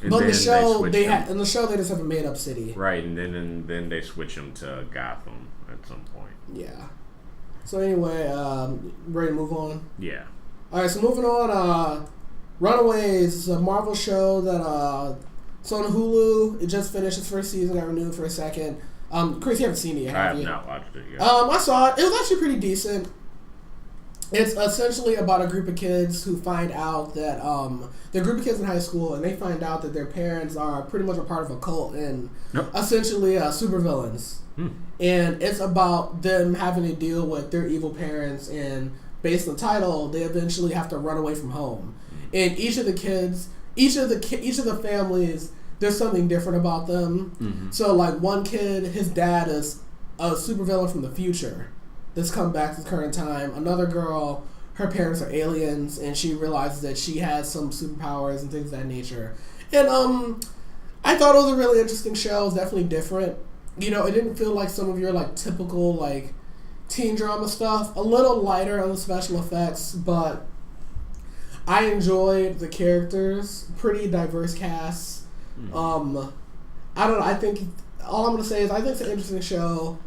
But in the show they just have a made up city. Right, and then they switch him to Gotham at some point. Yeah. So anyway, ready to move on? Yeah. All right, so moving on. Runaways is a Marvel show that. It's on Hulu. It just finished its first season. Got renewed for a second. Chris, you haven't seen it yet, have you? I have not watched it yet. I saw it. It was actually pretty decent. It's essentially about a group of kids who find out that they're a group of kids in high school, and they find out that their parents are pretty much a part of a cult and essentially supervillains. And it's about them having to deal with their evil parents, and based on the title, they eventually have to run away from home. And each of the families, there's something different about them. Mm-hmm. So, one kid, his dad is a supervillain from the future this come back to the current time. Another girl, her parents are aliens, and she realizes that she has some superpowers and things of that nature. And I thought it was a really interesting show. It was definitely different. You know, it didn't feel like some of your like typical like teen drama stuff. A little lighter on the special effects, but I enjoyed the characters. Pretty diverse casts. I don't know. I think all I'm gonna say is I think it's an interesting show.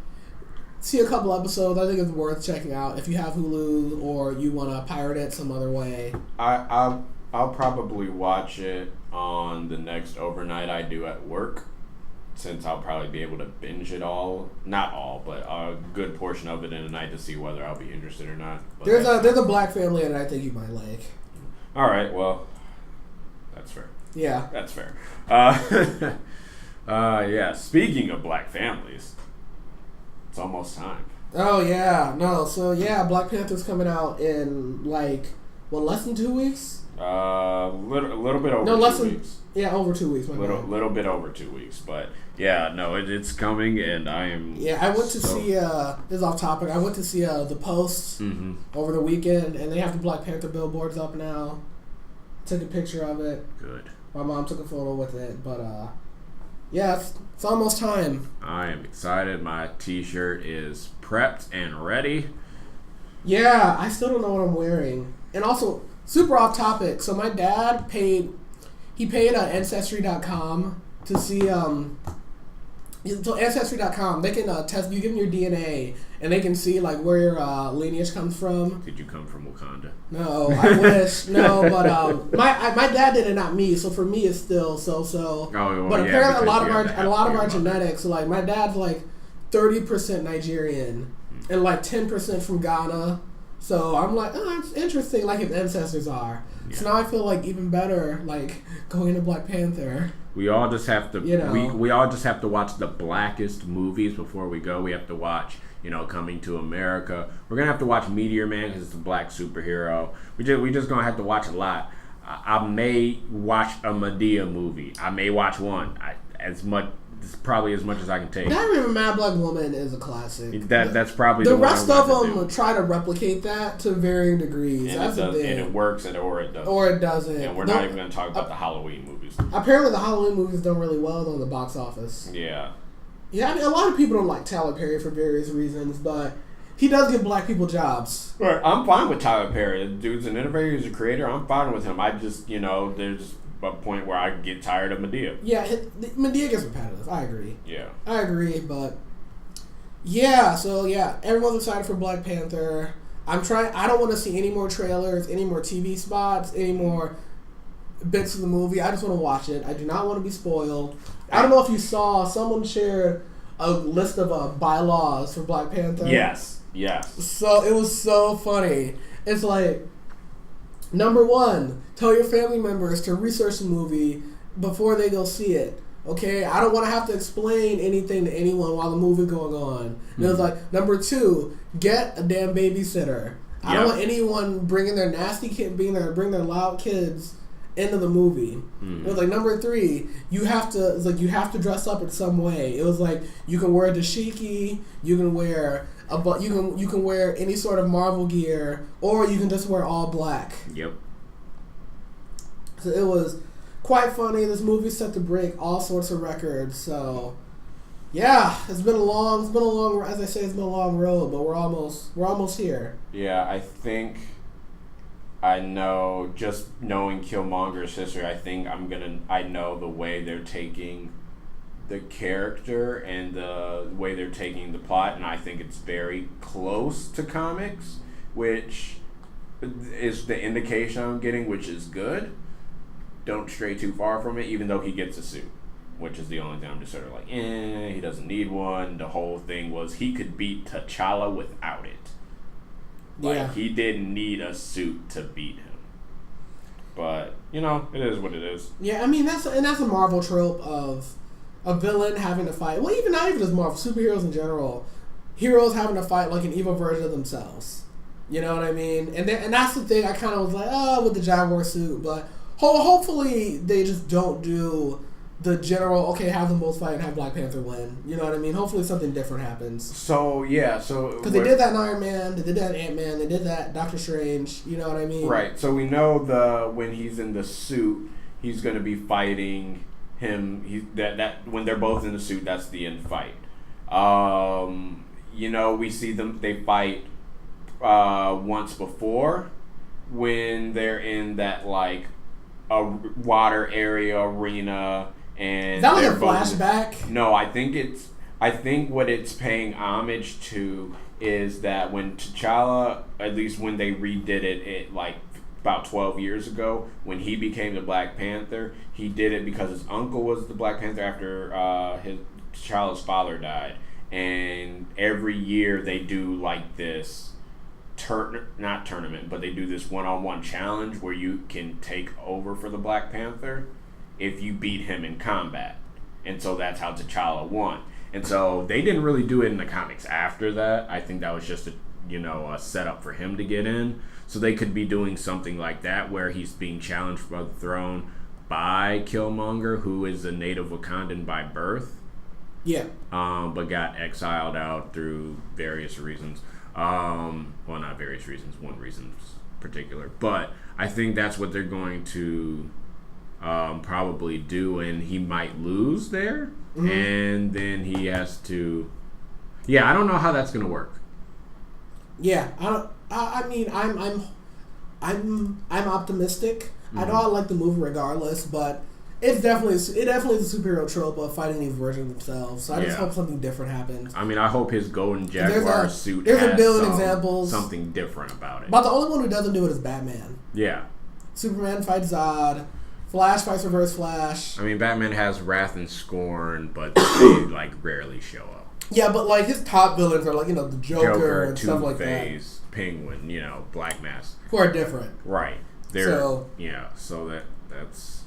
See a couple episodes. I think it's worth checking out if you have Hulu or you want to pirate it some other way. I'll probably watch it on the next overnight I do at work, since I'll probably be able to binge it all. Not all, but a good portion of it in a night to see whether I'll be interested or not. But there's a black family that I think you might like. All right, well, that's fair. Yeah. That's fair. Yeah, speaking of black families, it's almost time. Oh, yeah. No, so, yeah, Black Panther's coming out in, like, less than 2 weeks? Little bit over 2 weeks. Yeah, over 2 weeks. Little bit over 2 weeks, but yeah, no, it's coming, and I am. Yeah, I went to see. This is off topic. I went to see The Post over the weekend, and they have the Black Panther billboards up now. Took a picture of it. Good. My mom took a photo with it, but yeah, it's almost time. I am excited. My T-shirt is prepped and ready. Yeah, I still don't know what I'm wearing, and also. Super off topic. So my dad paid Ancestry.com to see so Ancestry.com, they can test you, give them your DNA, and they can see like where your lineage comes from. Did you come from Wakanda? No, I wish. No, but my dad did it, not me. So for me, it's still so. Oh, well, but yeah, apparently a lot of our genetics. Like my dad's like 30% Nigerian and like 10% from Ghana. So I'm like, oh, it's interesting, like his ancestors are. Yeah. So now I feel like even better, like going into Black Panther. We all just have to, we all just have to watch the blackest movies before we go. We have to watch, Coming to America. We're gonna have to watch Meteor Man because it's a black superhero. We just gonna have to watch a lot. I may watch a Madea movie. I may watch one. It's probably as much as I can take. Diary of a Mad Black Woman is a classic. That's probably the rest of them try to replicate that to varying degrees. And it works, or it doesn't. Or it doesn't. And we're not even going to talk about the Halloween movies. Apparently, the Halloween movies done really well on the box office. Yeah. Yeah, I mean, a lot of people don't like Tyler Perry for various reasons, but he does give black people jobs. Right. I'm fine with Tyler Perry. The dude's an innovator. He's a creator. I'm fine with him. I just, there's a point where I get tired of Madea. Yeah, Madea gets repetitive. I agree. Yeah. I agree, but yeah, so yeah, everyone's excited for Black Panther. I don't want to see any more trailers, any more TV spots, any more bits of the movie. I just want to watch it. I do not want to be spoiled. I don't know if you saw, someone shared a list of bylaws for Black Panther. Yes. So it was so funny. It's like, number 1, tell your family members to research the movie before they go see it. Okay? I don't want to have to explain anything to anyone while the movie's going on. And it was like, number 2, get a damn babysitter. I don't want anyone bringing their nasty kid, bring their loud kids into the movie. It was like, number 3, you have to dress up in some way. It was like, you can wear a dashiki, you can wear you can wear any sort of Marvel gear, or you can just wear all black. Yep. So it was quite funny. This movie set to break all sorts of records. So yeah, it's been a long as I say, it's been a long road, but we're almost here. Yeah, I think I know, just knowing Killmonger's history, I know the way they're taking the character and the way they're taking the plot, and I think it's very close to comics, which is the indication I'm getting, which is good. Don't stray too far from it, even though he gets a suit, which is the only thing I'm just sort of like, he doesn't need one. The whole thing was he could beat T'Challa without it. He didn't need a suit to beat him. But, it is what it is. Yeah, I mean, that's a Marvel trope of a villain having to fight. Well, not even just Marvel, superheroes in general. Heroes having to fight like an evil version of themselves. You know what I mean? And that's the thing I kind of was like, with the Jaguar suit. But hopefully they just don't do the general, okay, have them both fight and have Black Panther win. You know what I mean? Hopefully something different happens. So, yeah, so... Because they did that in Iron Man, they did that in Ant-Man, they did that in Doctor Strange, you know what I mean? Right, so we know when he's in the suit, he's going to be fighting him. That when they're both in the suit, that's the end fight. We see they fight once before when they're in that, like, a water area arena, and is that like a flashback? No, I think what it's paying homage to is that when T'Challa, at least when they redid it like about 12 years ago, when he became the Black Panther, he did it because his uncle was the Black Panther after his T'Challa's father died, and every year they do like this not tournament, but they do this one-on-one challenge where you can take over for the Black Panther if you beat him in combat. And so that's how T'Challa won. And so they didn't really do it in the comics after that. I think that was just a setup for him to get in. So they could be doing something like that where he's being challenged for the throne by Killmonger, who is a native Wakandan by birth. Yeah. But got exiled out through various reasons. Well, not various reasons, one reason particular. But I think that's what they're going to probably do, and he might lose there, and then he has to. Yeah, I don't know how that's going to work. Yeah, I'm optimistic. I know I like the movie regardless, but it definitely is a superhero trope of fighting these versions of themselves. So I just hope something different happens. I mean, I hope his Golden Jaguar suit there's has a billion examples. Something different about it. But the only one who doesn't do it is Batman. Yeah. Superman fights Zod. Flash fights Reverse Flash. I mean, Batman has Wrath and Scorn, but they rarely show up. Yeah, but his top villains are the Joker and stuff like that. Two-Face, Penguin, Black Mask. Who are different. Right. So that's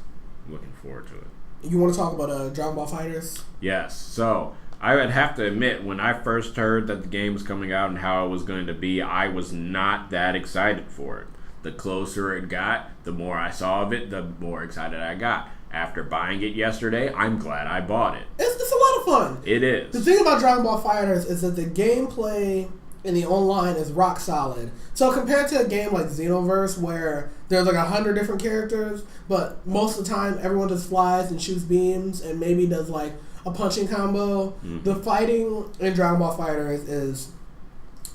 looking forward to it. You want to talk about Dragon Ball FighterZ? Yes. So I would have to admit, when I first heard that the game was coming out and how it was going to be, I was not that excited for it. The closer it got, the more I saw of it, the more excited I got. After buying it yesterday, I'm glad I bought it. It's a lot of fun. It is. The thing about Dragon Ball FighterZ is that the gameplay in the online is rock solid. So compared to a game like Xenoverse, where there's 100 different characters, but most of the time everyone just flies and shoots beams and maybe does a punching combo, the fighting in Dragon Ball FighterZ is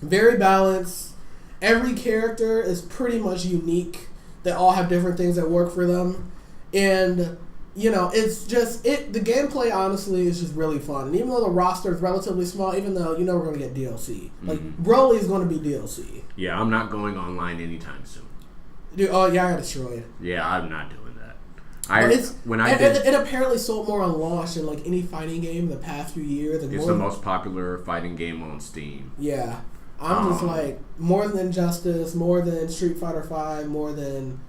very balanced. Every character is pretty much unique. They all have different things that work for them. And, it's just, the gameplay, honestly, is just really fun. And even though the roster is relatively small, even though, we're going to get DLC. Broly is going to be DLC. Yeah, I'm not going online anytime soon. Dude, oh, yeah, I got destroyed. Yeah, I'm not doing that. It apparently sold more on launch than, any fighting game in the past few years. It's the most popular fighting game on Steam. Yeah. I'm just more than Injustice, more than Street Fighter V, more than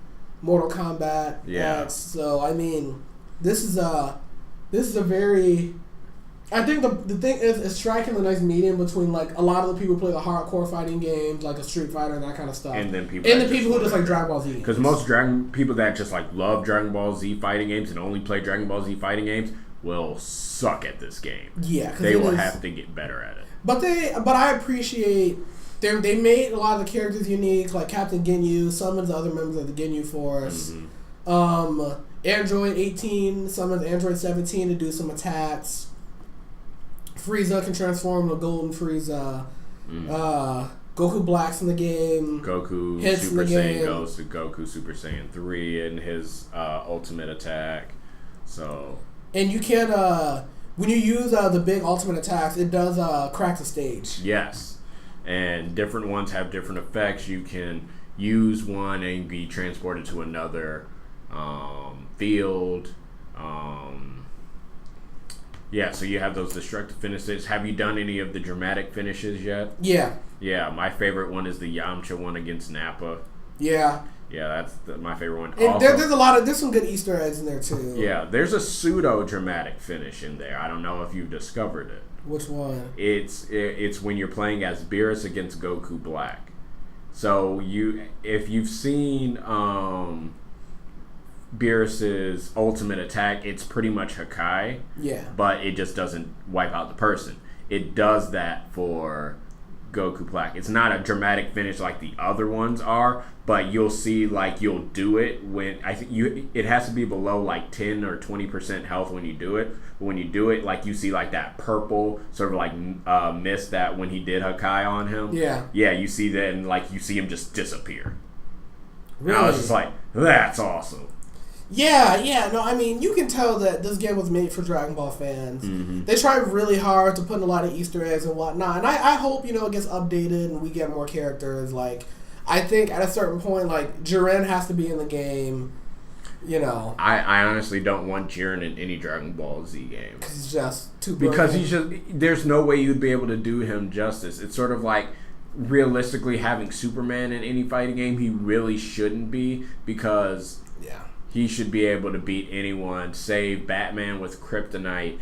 Mortal Kombat X. So I mean, this is a very. I think the thing is striking the nice medium between a lot of the people who play the hardcore fighting games, like a Street Fighter and that kind of stuff, and then people who just like Dragon Ball Z. Because most people that just love Dragon Ball Z fighting games and only play Dragon Ball Z fighting games will suck at this game. Yeah, they will have to get better at it. But I appreciate they made a lot of the characters unique, like Captain Ginyu summons the other members of the Ginyu Force. Android 18 summons Android 17 to do some attacks. Frieza can transform to Golden Frieza. Goku Black's in the game. Goku Super Saiyan goes to Goku Super Saiyan 3 in his ultimate attack. And you can when you use the big ultimate attacks, it does crack the stage. Yes. And different ones have different effects. You can use one and be transported to another field. So you have those destructive finishes. Have you done any of the dramatic finishes yet? Yeah. Yeah, my favorite one is the Yamcha one against Nappa. Yeah. Yeah, that's my favorite one. And also, there's some good Easter eggs in there too. Yeah, there's a pseudo dramatic finish in there. I don't know if you've discovered it. Which one? It's when you're playing as Beerus against Goku Black. So if you've seen Beerus's ultimate attack, it's pretty much Hakai. Yeah. But it just doesn't wipe out the person. It does that for Goku Black. It's not a dramatic finish like the other ones are, but you'll see like you'll do it when I think it has to be below like 10 or 20% health when you do it. But when you do it, like you see like that purple sort of like mist that when he did Hakai on him. Yeah. Yeah, you see that and like you see him just disappear. Really? And I was just like, that's awesome. Yeah, no, I mean, you can tell that this game was made for Dragon Ball fans. Mm-hmm. They tried really hard to put in a lot of Easter eggs and whatnot, and I hope, it gets updated and we get more characters. Like, I think at a certain point, like, Jiren has to be in the game, I honestly don't want Jiren in any Dragon Ball Z game. Because he's just too broken. Because there's no way you'd be able to do him justice. It's sort of like, realistically, having Superman in any fighting game, he really shouldn't be, because... Yeah. He should be able to beat anyone, save Batman with Kryptonite,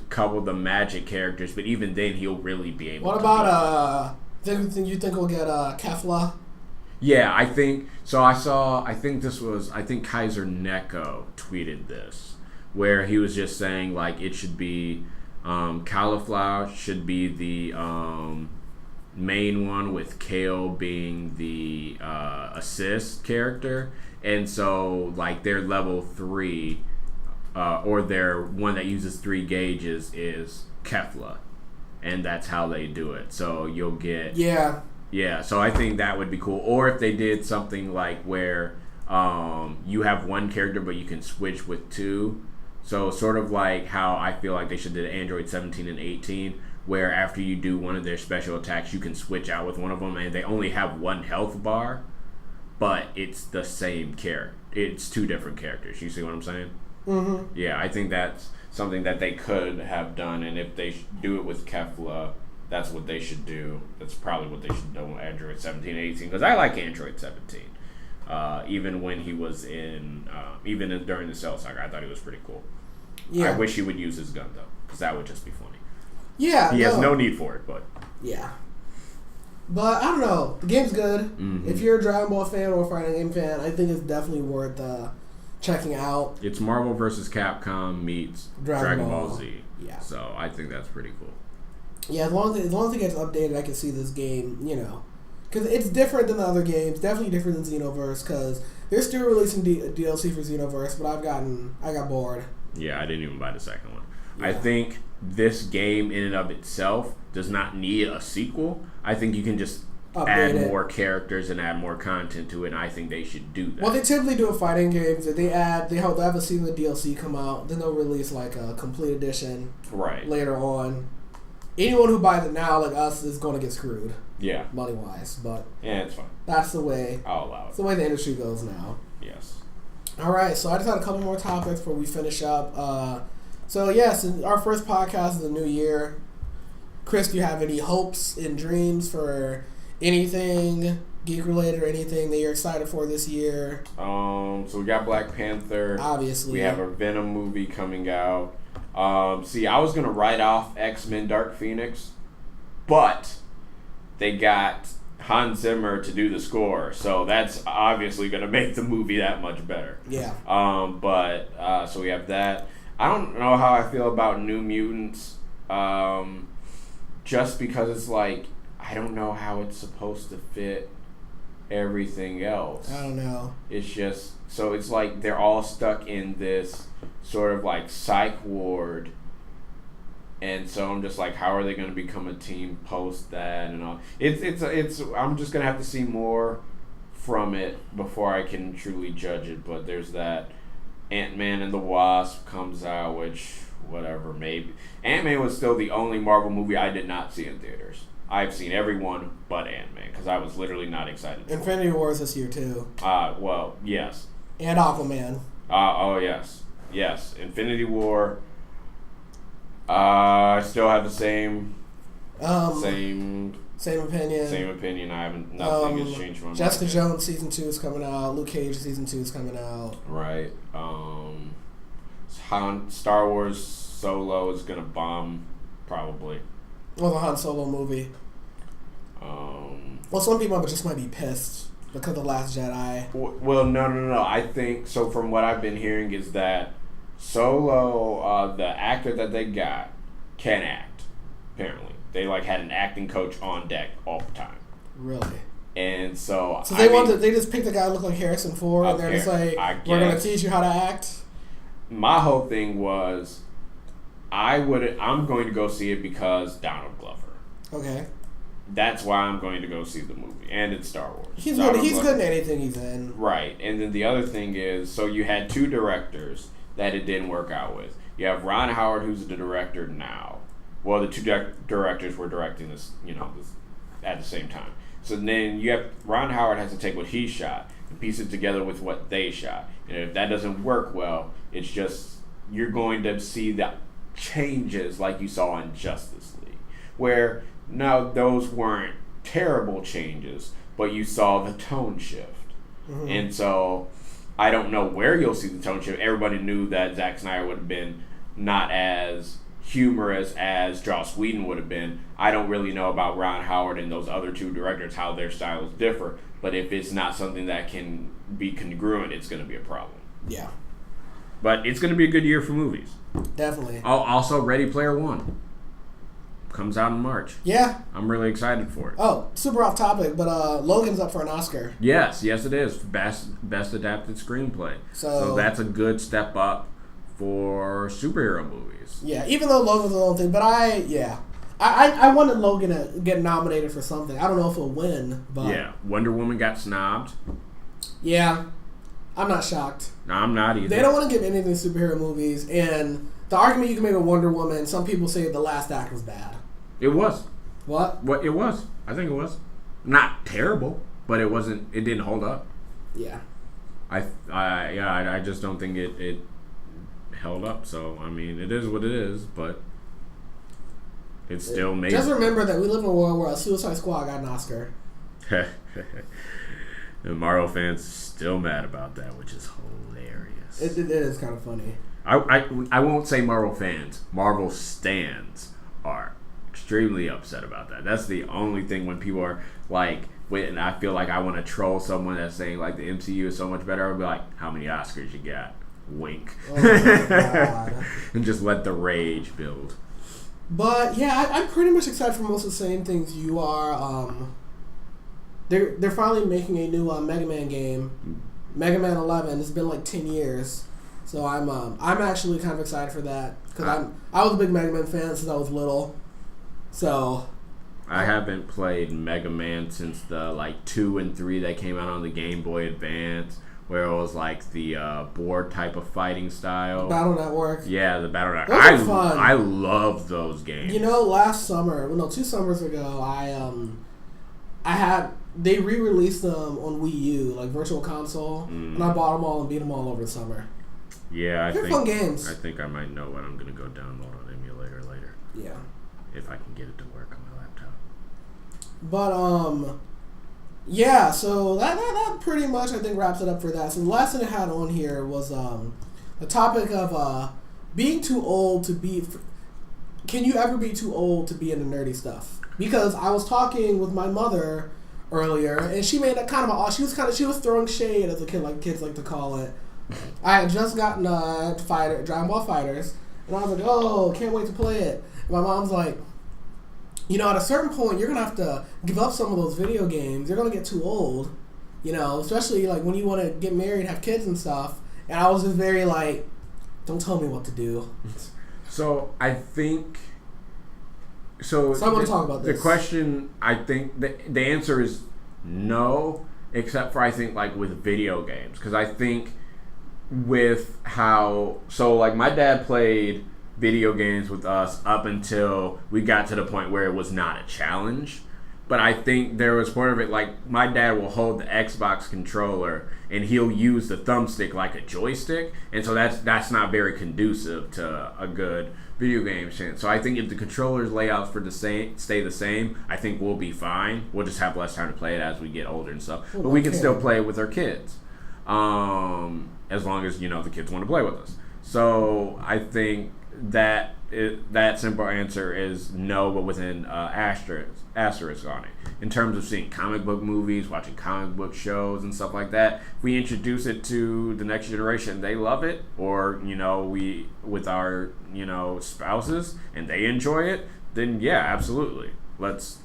couple the magic characters, but even then he'll really be able to. What about, you think we'll get Kefla? Yeah, I think Kaiser Neko tweeted this, where he was just saying, like, it should be, Cauliflower should be the, main one, with Kale being the, assist character. And so, like, their level 3, or their one that uses 3 gauges is Kefla. And that's how they do it. So you'll get... Yeah, so I think that would be cool. Or if they did something like where you have one character but you can switch with 2. So sort of like how I feel like they should do Android 17 and 18, where after you do one of their special attacks, you can switch out with one of them, and they only have 1 health bar. But it's the same character. It's 2 different characters. You see what I'm saying? Mm-hmm. Yeah, I think that's something that they could have done. And if they do it with Kefla, that's what they should do. That's probably what they should do with Android 17 and 18. Because I like Android 17. Even when he was during the Cell Saga, I thought he was pretty cool. Yeah. I wish he would use his gun, though. Because that would just be funny. Yeah. He has no need for it, but... Yeah. But I don't know. The game's good. Mm-hmm. If you're a Dragon Ball fan or a fighting game fan, I think it's definitely worth checking out. It's Marvel vs. Capcom meets Dragon Ball Z. Yeah. So I think that's pretty cool. Yeah, as long as it gets updated, I can see this game, because it's different than the other games. Definitely different than Xenoverse, because they're still releasing DLC for Xenoverse, but I got bored. Yeah, I didn't even buy the second one. Yeah. I think this game in and of itself does not need a sequel. I think you can just add more characters and add more content to it, and I think they should do that. Well, they typically do in fighting games. They have a season of DLC come out, then they'll release like a complete edition later on. Anyone who buys it now, like us, is going to get screwed. Yeah. Money-wise, but... Yeah, it's fine. That's the way... I'll allow it. It's the way the industry goes now. Yes. Alright, so I just had a couple more topics before we finish up. So, yes, our first podcast of the new year. Chris, do you have any hopes and dreams for anything geek-related or anything that you're excited for this year? So we got Black Panther. Obviously. We have a Venom movie coming out. I was going to write off X-Men Dark Phoenix, but they got Hans Zimmer to do the score, so that's obviously going to make the movie that much better. Yeah. So we have that. I don't know how I feel about New Mutants, just because it's like, I don't know how it's supposed to fit everything else. I don't know. It's just, so it's like they're all stuck in this sort of like psych ward, and so I'm just like, how are they going to become a team post that and all? It's I'm just going to have to see more from it before I can truly judge it. But there's that Ant-Man and the Wasp comes out, which whatever, maybe. Ant-Man was still the only Marvel movie I did not see in theaters. I've seen every one but Ant-Man because I was literally not excited. Infinity War is this year too. Well, yes. And Aquaman. Oh yes. Yes, Infinity War. I still have the same opinion. Same opinion. Nothing has changed my mind. Jessica Jones season 2 is coming out. Luke Cage season 2 is coming out. Right. Star Wars Solo is gonna bomb, probably. Well, the Han Solo movie. Well, some people just might be pissed. because of Last Jedi. Well, no. I think so. From what I've been hearing, is that Solo, the actor that they got, can act. Apparently, they had an acting coach on deck all the time. Really? And so they just picked a guy who looked like Harrison Ford, and they're just like, we're going to teach you how to act. My whole thing was, I'm going to go see it because Donald Glover. Okay. That's why I'm going to go see the movie, and it's Star Wars. He's good in anything he's in. Right, and then the other thing is, so you had two directors that it didn't work out with. You have Ron Howard, who's the director now. Well, the two directors were directing this, this at the same time. So then you have Ron Howard has to take what he shot and piece it together with what they shot. And if that doesn't work well, it's just you're going to see the changes like you saw in Justice League, where now those weren't terrible changes, but you saw the tone shift. Mm-hmm. And so I don't know where you'll see the tone shift. Everybody knew that Zack Snyder would have been not as humorous as Joss Whedon would have been. I don't really know about Ron Howard and those other two directors, how their styles differ. But if it's not something that can be congruent, it's going to be a problem. Yeah. But it's going to be a good year for movies. Definitely. Also, Ready Player One comes out in March. Yeah. I'm really excited for it. Oh, super off topic, but Logan's up for an Oscar. Yes, it is. Best adapted screenplay. So that's a good step up for superhero movies. Yeah, even though Logan's a little thing, but I wanted Logan to get nominated for something. I don't know if he'll win, but yeah, Wonder Woman got snobbed. Yeah, I'm not shocked. No, I'm not either. They don't want to give anything superhero movies, and the argument you can make with Wonder Woman, some people say the last act was bad. It was. What? It was. I think it was. Not terrible, but it wasn't. It didn't hold up. Yeah. I just don't think it held up. So I mean, it is what it is, but it's still made. Just remember that we live in a world where a Suicide Squad got an Oscar. And Marvel fans still mad about that, which is hilarious. It is kind of funny. I won't say Marvel fans. Marvel stans are extremely upset about that. That's the only thing when people are like, and I feel like I want to troll someone that's saying like the MCU is so much better. I'll be like, how many Oscars you got? Wink. Oh my God. And just let the rage build. But yeah, I'm pretty much excited for most of the same things you are. They're finally making a new Mega Man game, Mega Man 11. It's been like 10 years, so I'm actually kind of excited for that because I was a big Mega Man fan since I was little. So I haven't played Mega Man since the 2 and 3 that came out on the Game Boy Advance, where it was like the board type of fighting style. Battle Network. Yeah, the Battle Network. Those are fun. I love those games. 2 summers ago, they re-released them on Wii U, like Virtual Console, and I bought them all and beat them all over the summer. Yeah, They're fun games. I think I might know what I'm going to go download on emulator later. Yeah. If I can get it to work on my laptop. But, yeah, so that pretty much, I think, wraps it up for that. So the last thing I had on here was the topic of being too old to be... Can you ever be too old to be into nerdy stuff? Because I was talking with my mother earlier, and she made a kind of she was throwing shade as a kid, like kids like to call it. I had just gotten Dragon Ball FighterZ, and I was like, oh, can't wait to play it. And my mom's like, at a certain point, you're gonna have to give up some of those video games. You're gonna get too old, especially like when you want to get married, have kids and stuff. And I was just very like, don't tell me what to do. So I think. So I want to talk about this. The question, I think, the answer is no, except for I think like with video games, because I think with how my dad played video games with us up until we got to the point where it was not a challenge. But I think there was part of it, like my dad will hold the Xbox controller and he'll use the thumbstick like a joystick, and so that's not very conducive to a good video game chance. So I think if the controller's layouts stay the same, I think we'll be fine. We'll just have less time to play it as we get older and stuff. But we can still play it with our kids, as long as the kids want to play with us. So I think that that simple answer is no, but with an asterisk on it. In terms of seeing comic book movies, watching comic book shows and stuff like that, if we introduce it to the next generation, they love it, or we with our spouses and they enjoy it, then yeah, absolutely. Let's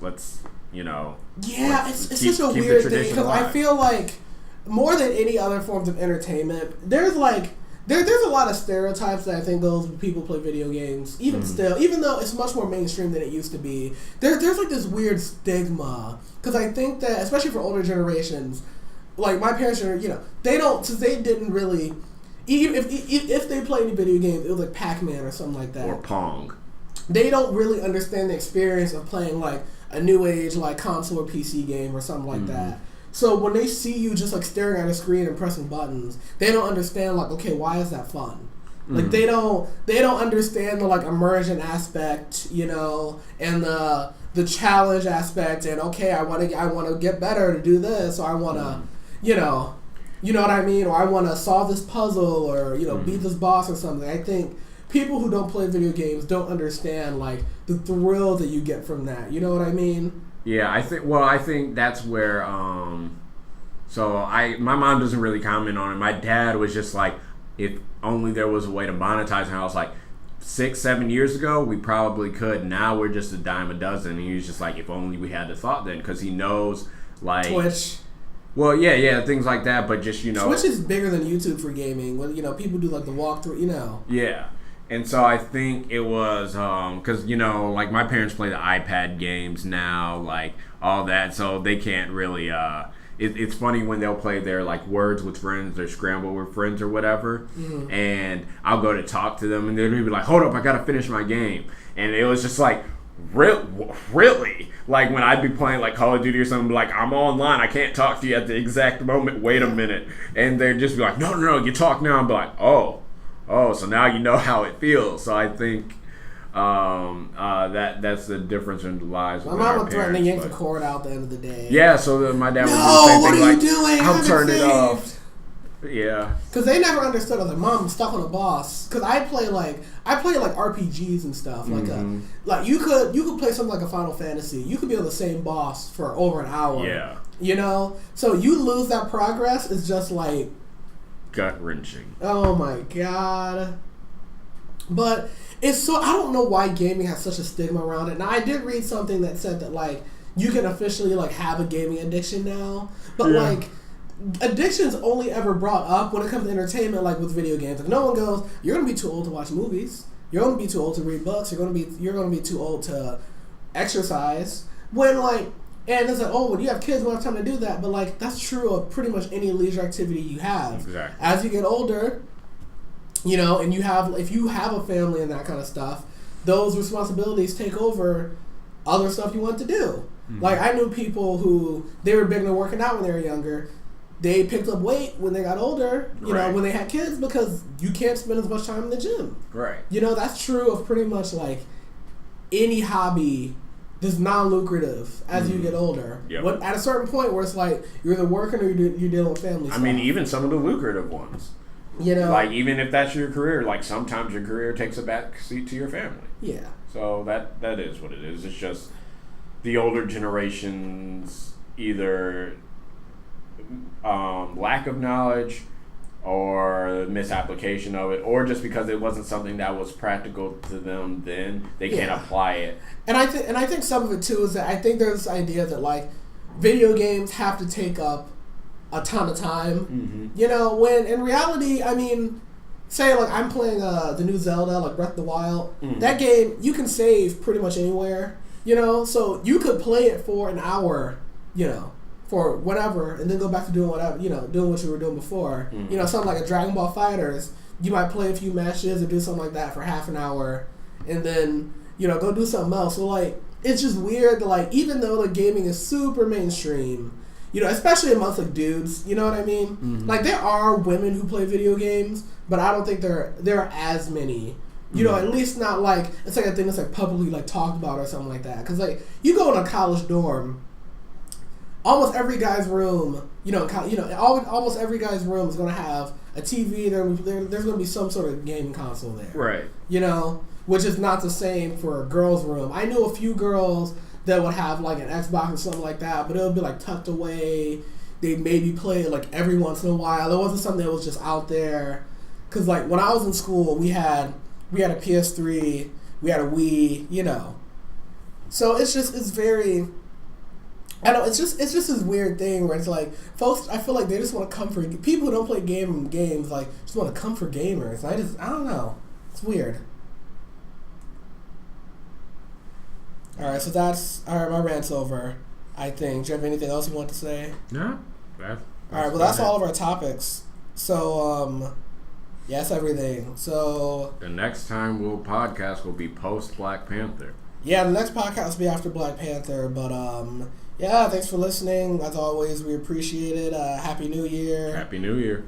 Yeah, it's such a weird thing because I feel like more than any other forms of entertainment, there's a lot of stereotypes that I think goes when people play video games. Even still, even though it's much more mainstream than it used to be, there's like this weird stigma because I think that especially for older generations, like my parents are, they don't, since they didn't really, even if they play any video games, it was like Pac-Man or something like that, or Pong. They don't really understand the experience of playing like a new age like console or PC game or something like that. So when they see you just like staring at a screen and pressing buttons, they don't understand like, okay, why is that fun? Like they don't understand the like immersion aspect, and the challenge aspect, and okay, I want to get better to do this, or I want to, you know what I mean, or I want to solve this puzzle, or beat this boss or something. I think people who don't play video games don't understand like the thrill that you get from that. You know what I mean? Yeah, I think that's where my mom doesn't really comment on it. My dad was just like, if only there was a way to monetize it. And I was like, 6-7 years ago we probably could. Now we're just a dime a dozen. And he was just like, if only we had the thought then, because he knows like Twitch. Well, yeah, things like that. But just Twitch is bigger than YouTube for gaming. When people do like the walkthrough. Yeah. And so I think it was because like my parents play the iPad games now, like all that, so they can't really. It's funny when they'll play their like Words with Friends or Scramble with Friends or whatever, and I'll go to talk to them, and they'll be like, "Hold up, I gotta finish my game," and it was just like, really? Like when I'd be playing like Call of Duty or something, like I'm online, I can't talk to you at the exact moment. Wait a minute, and they'd just be like, "No, you talk now." I'm like, "Oh, so now you know how it feels." So I think that's the difference in the lives. My mom would threaten to yank the cord out at the end of the day. Yeah, so my dad would do the same same thing. thing. What are you doing? I'll turn it off. Yeah. Because they never understood. I was like, Mom, I'm stuck on a boss. Because I play like RPGs and stuff. Like you could play something like a Final Fantasy. You could be on the same boss for over an hour. Yeah. So you lose that progress. It's just like gut-wrenching. Oh my god. But it's so, I don't know why gaming has such a stigma around it. Now I did read something that said that like you can officially like have a gaming addiction now, but like addiction's only ever brought up when it comes to entertainment, like with video games. Like no one goes, you're gonna be too old to watch movies, you're gonna be too old to read books, you're gonna be too old to exercise. When like, and it's like, oh, when you have kids, you don't have time to do that. But like, that's true of pretty much any leisure activity you have. Exactly. As you get older, and if you have a family and that kind of stuff, those responsibilities take over other stuff you want to do. Like I knew people who they were big into working out when they were younger. They picked up weight when they got older, when they had kids, because you can't spend as much time in the gym. Right. That's true of pretty much like any hobby that's non-lucrative as you get older. Yep. At a certain point where it's like you're either working or you're dealing with family stuff. I mean, even some of the lucrative ones. Like even if that's your career, like sometimes your career takes a back seat to your family. Yeah. So that is what it is. It's just the older generations either lack of knowledge or misapplication of it, or just because it wasn't something that was practical to them then, they can't apply it. And I think some of it too is that I think there's this idea that like video games have to take up a ton of time. When in reality, I mean, say like I'm playing the new Zelda, like Breath of the Wild. That game you can save pretty much anywhere. So you could play it for an hour, for whatever, and then go back to doing whatever, doing what you were doing before. Something like a Dragon Ball FighterZ, you might play a few matches or do something like that for half an hour, and then go do something else. So like it's just weird that like even though like gaming is super mainstream, especially amongst like dudes, you know what I mean? Like there are women who play video games, but I don't think there are as many. At least not like it's like a thing that's like publicly like talked about or something like that. Because like you go in a college dorm, almost every guy's room, almost every guy's room is going to have a TV. There's going to be some sort of gaming console there. Right. which is not the same for a girls' room. I knew a few girls that would have like an Xbox or something like that, but it would be like tucked away. They maybe play it like every once in a while. It wasn't something that was just out there. Cause like when I was in school, we had a PS3, we had a Wii, you know. So it's very. I know it's just this weird thing where it's like folks. I feel like they just want to come for people who don't play games. Like just want to come for gamers. I don't know. It's weird. All right, so my rant's over. I think. Do you have anything else you want to say? No. All right, well that's all of our topics. So that's everything. So the next time we'll podcast will be post Black Panther. Yeah, the next podcast will be after Black Panther. But yeah, thanks for listening. As always, we appreciate it. Happy New Year. Happy New Year.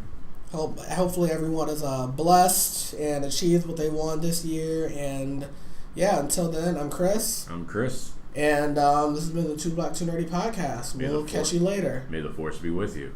Hopefully everyone is blessed and achieves what they want this year. And yeah, until then, I'm Chris. I'm Chris. And this has been the Two Black, Two Nerdy podcast. We'll catch you later. May the Force be with you.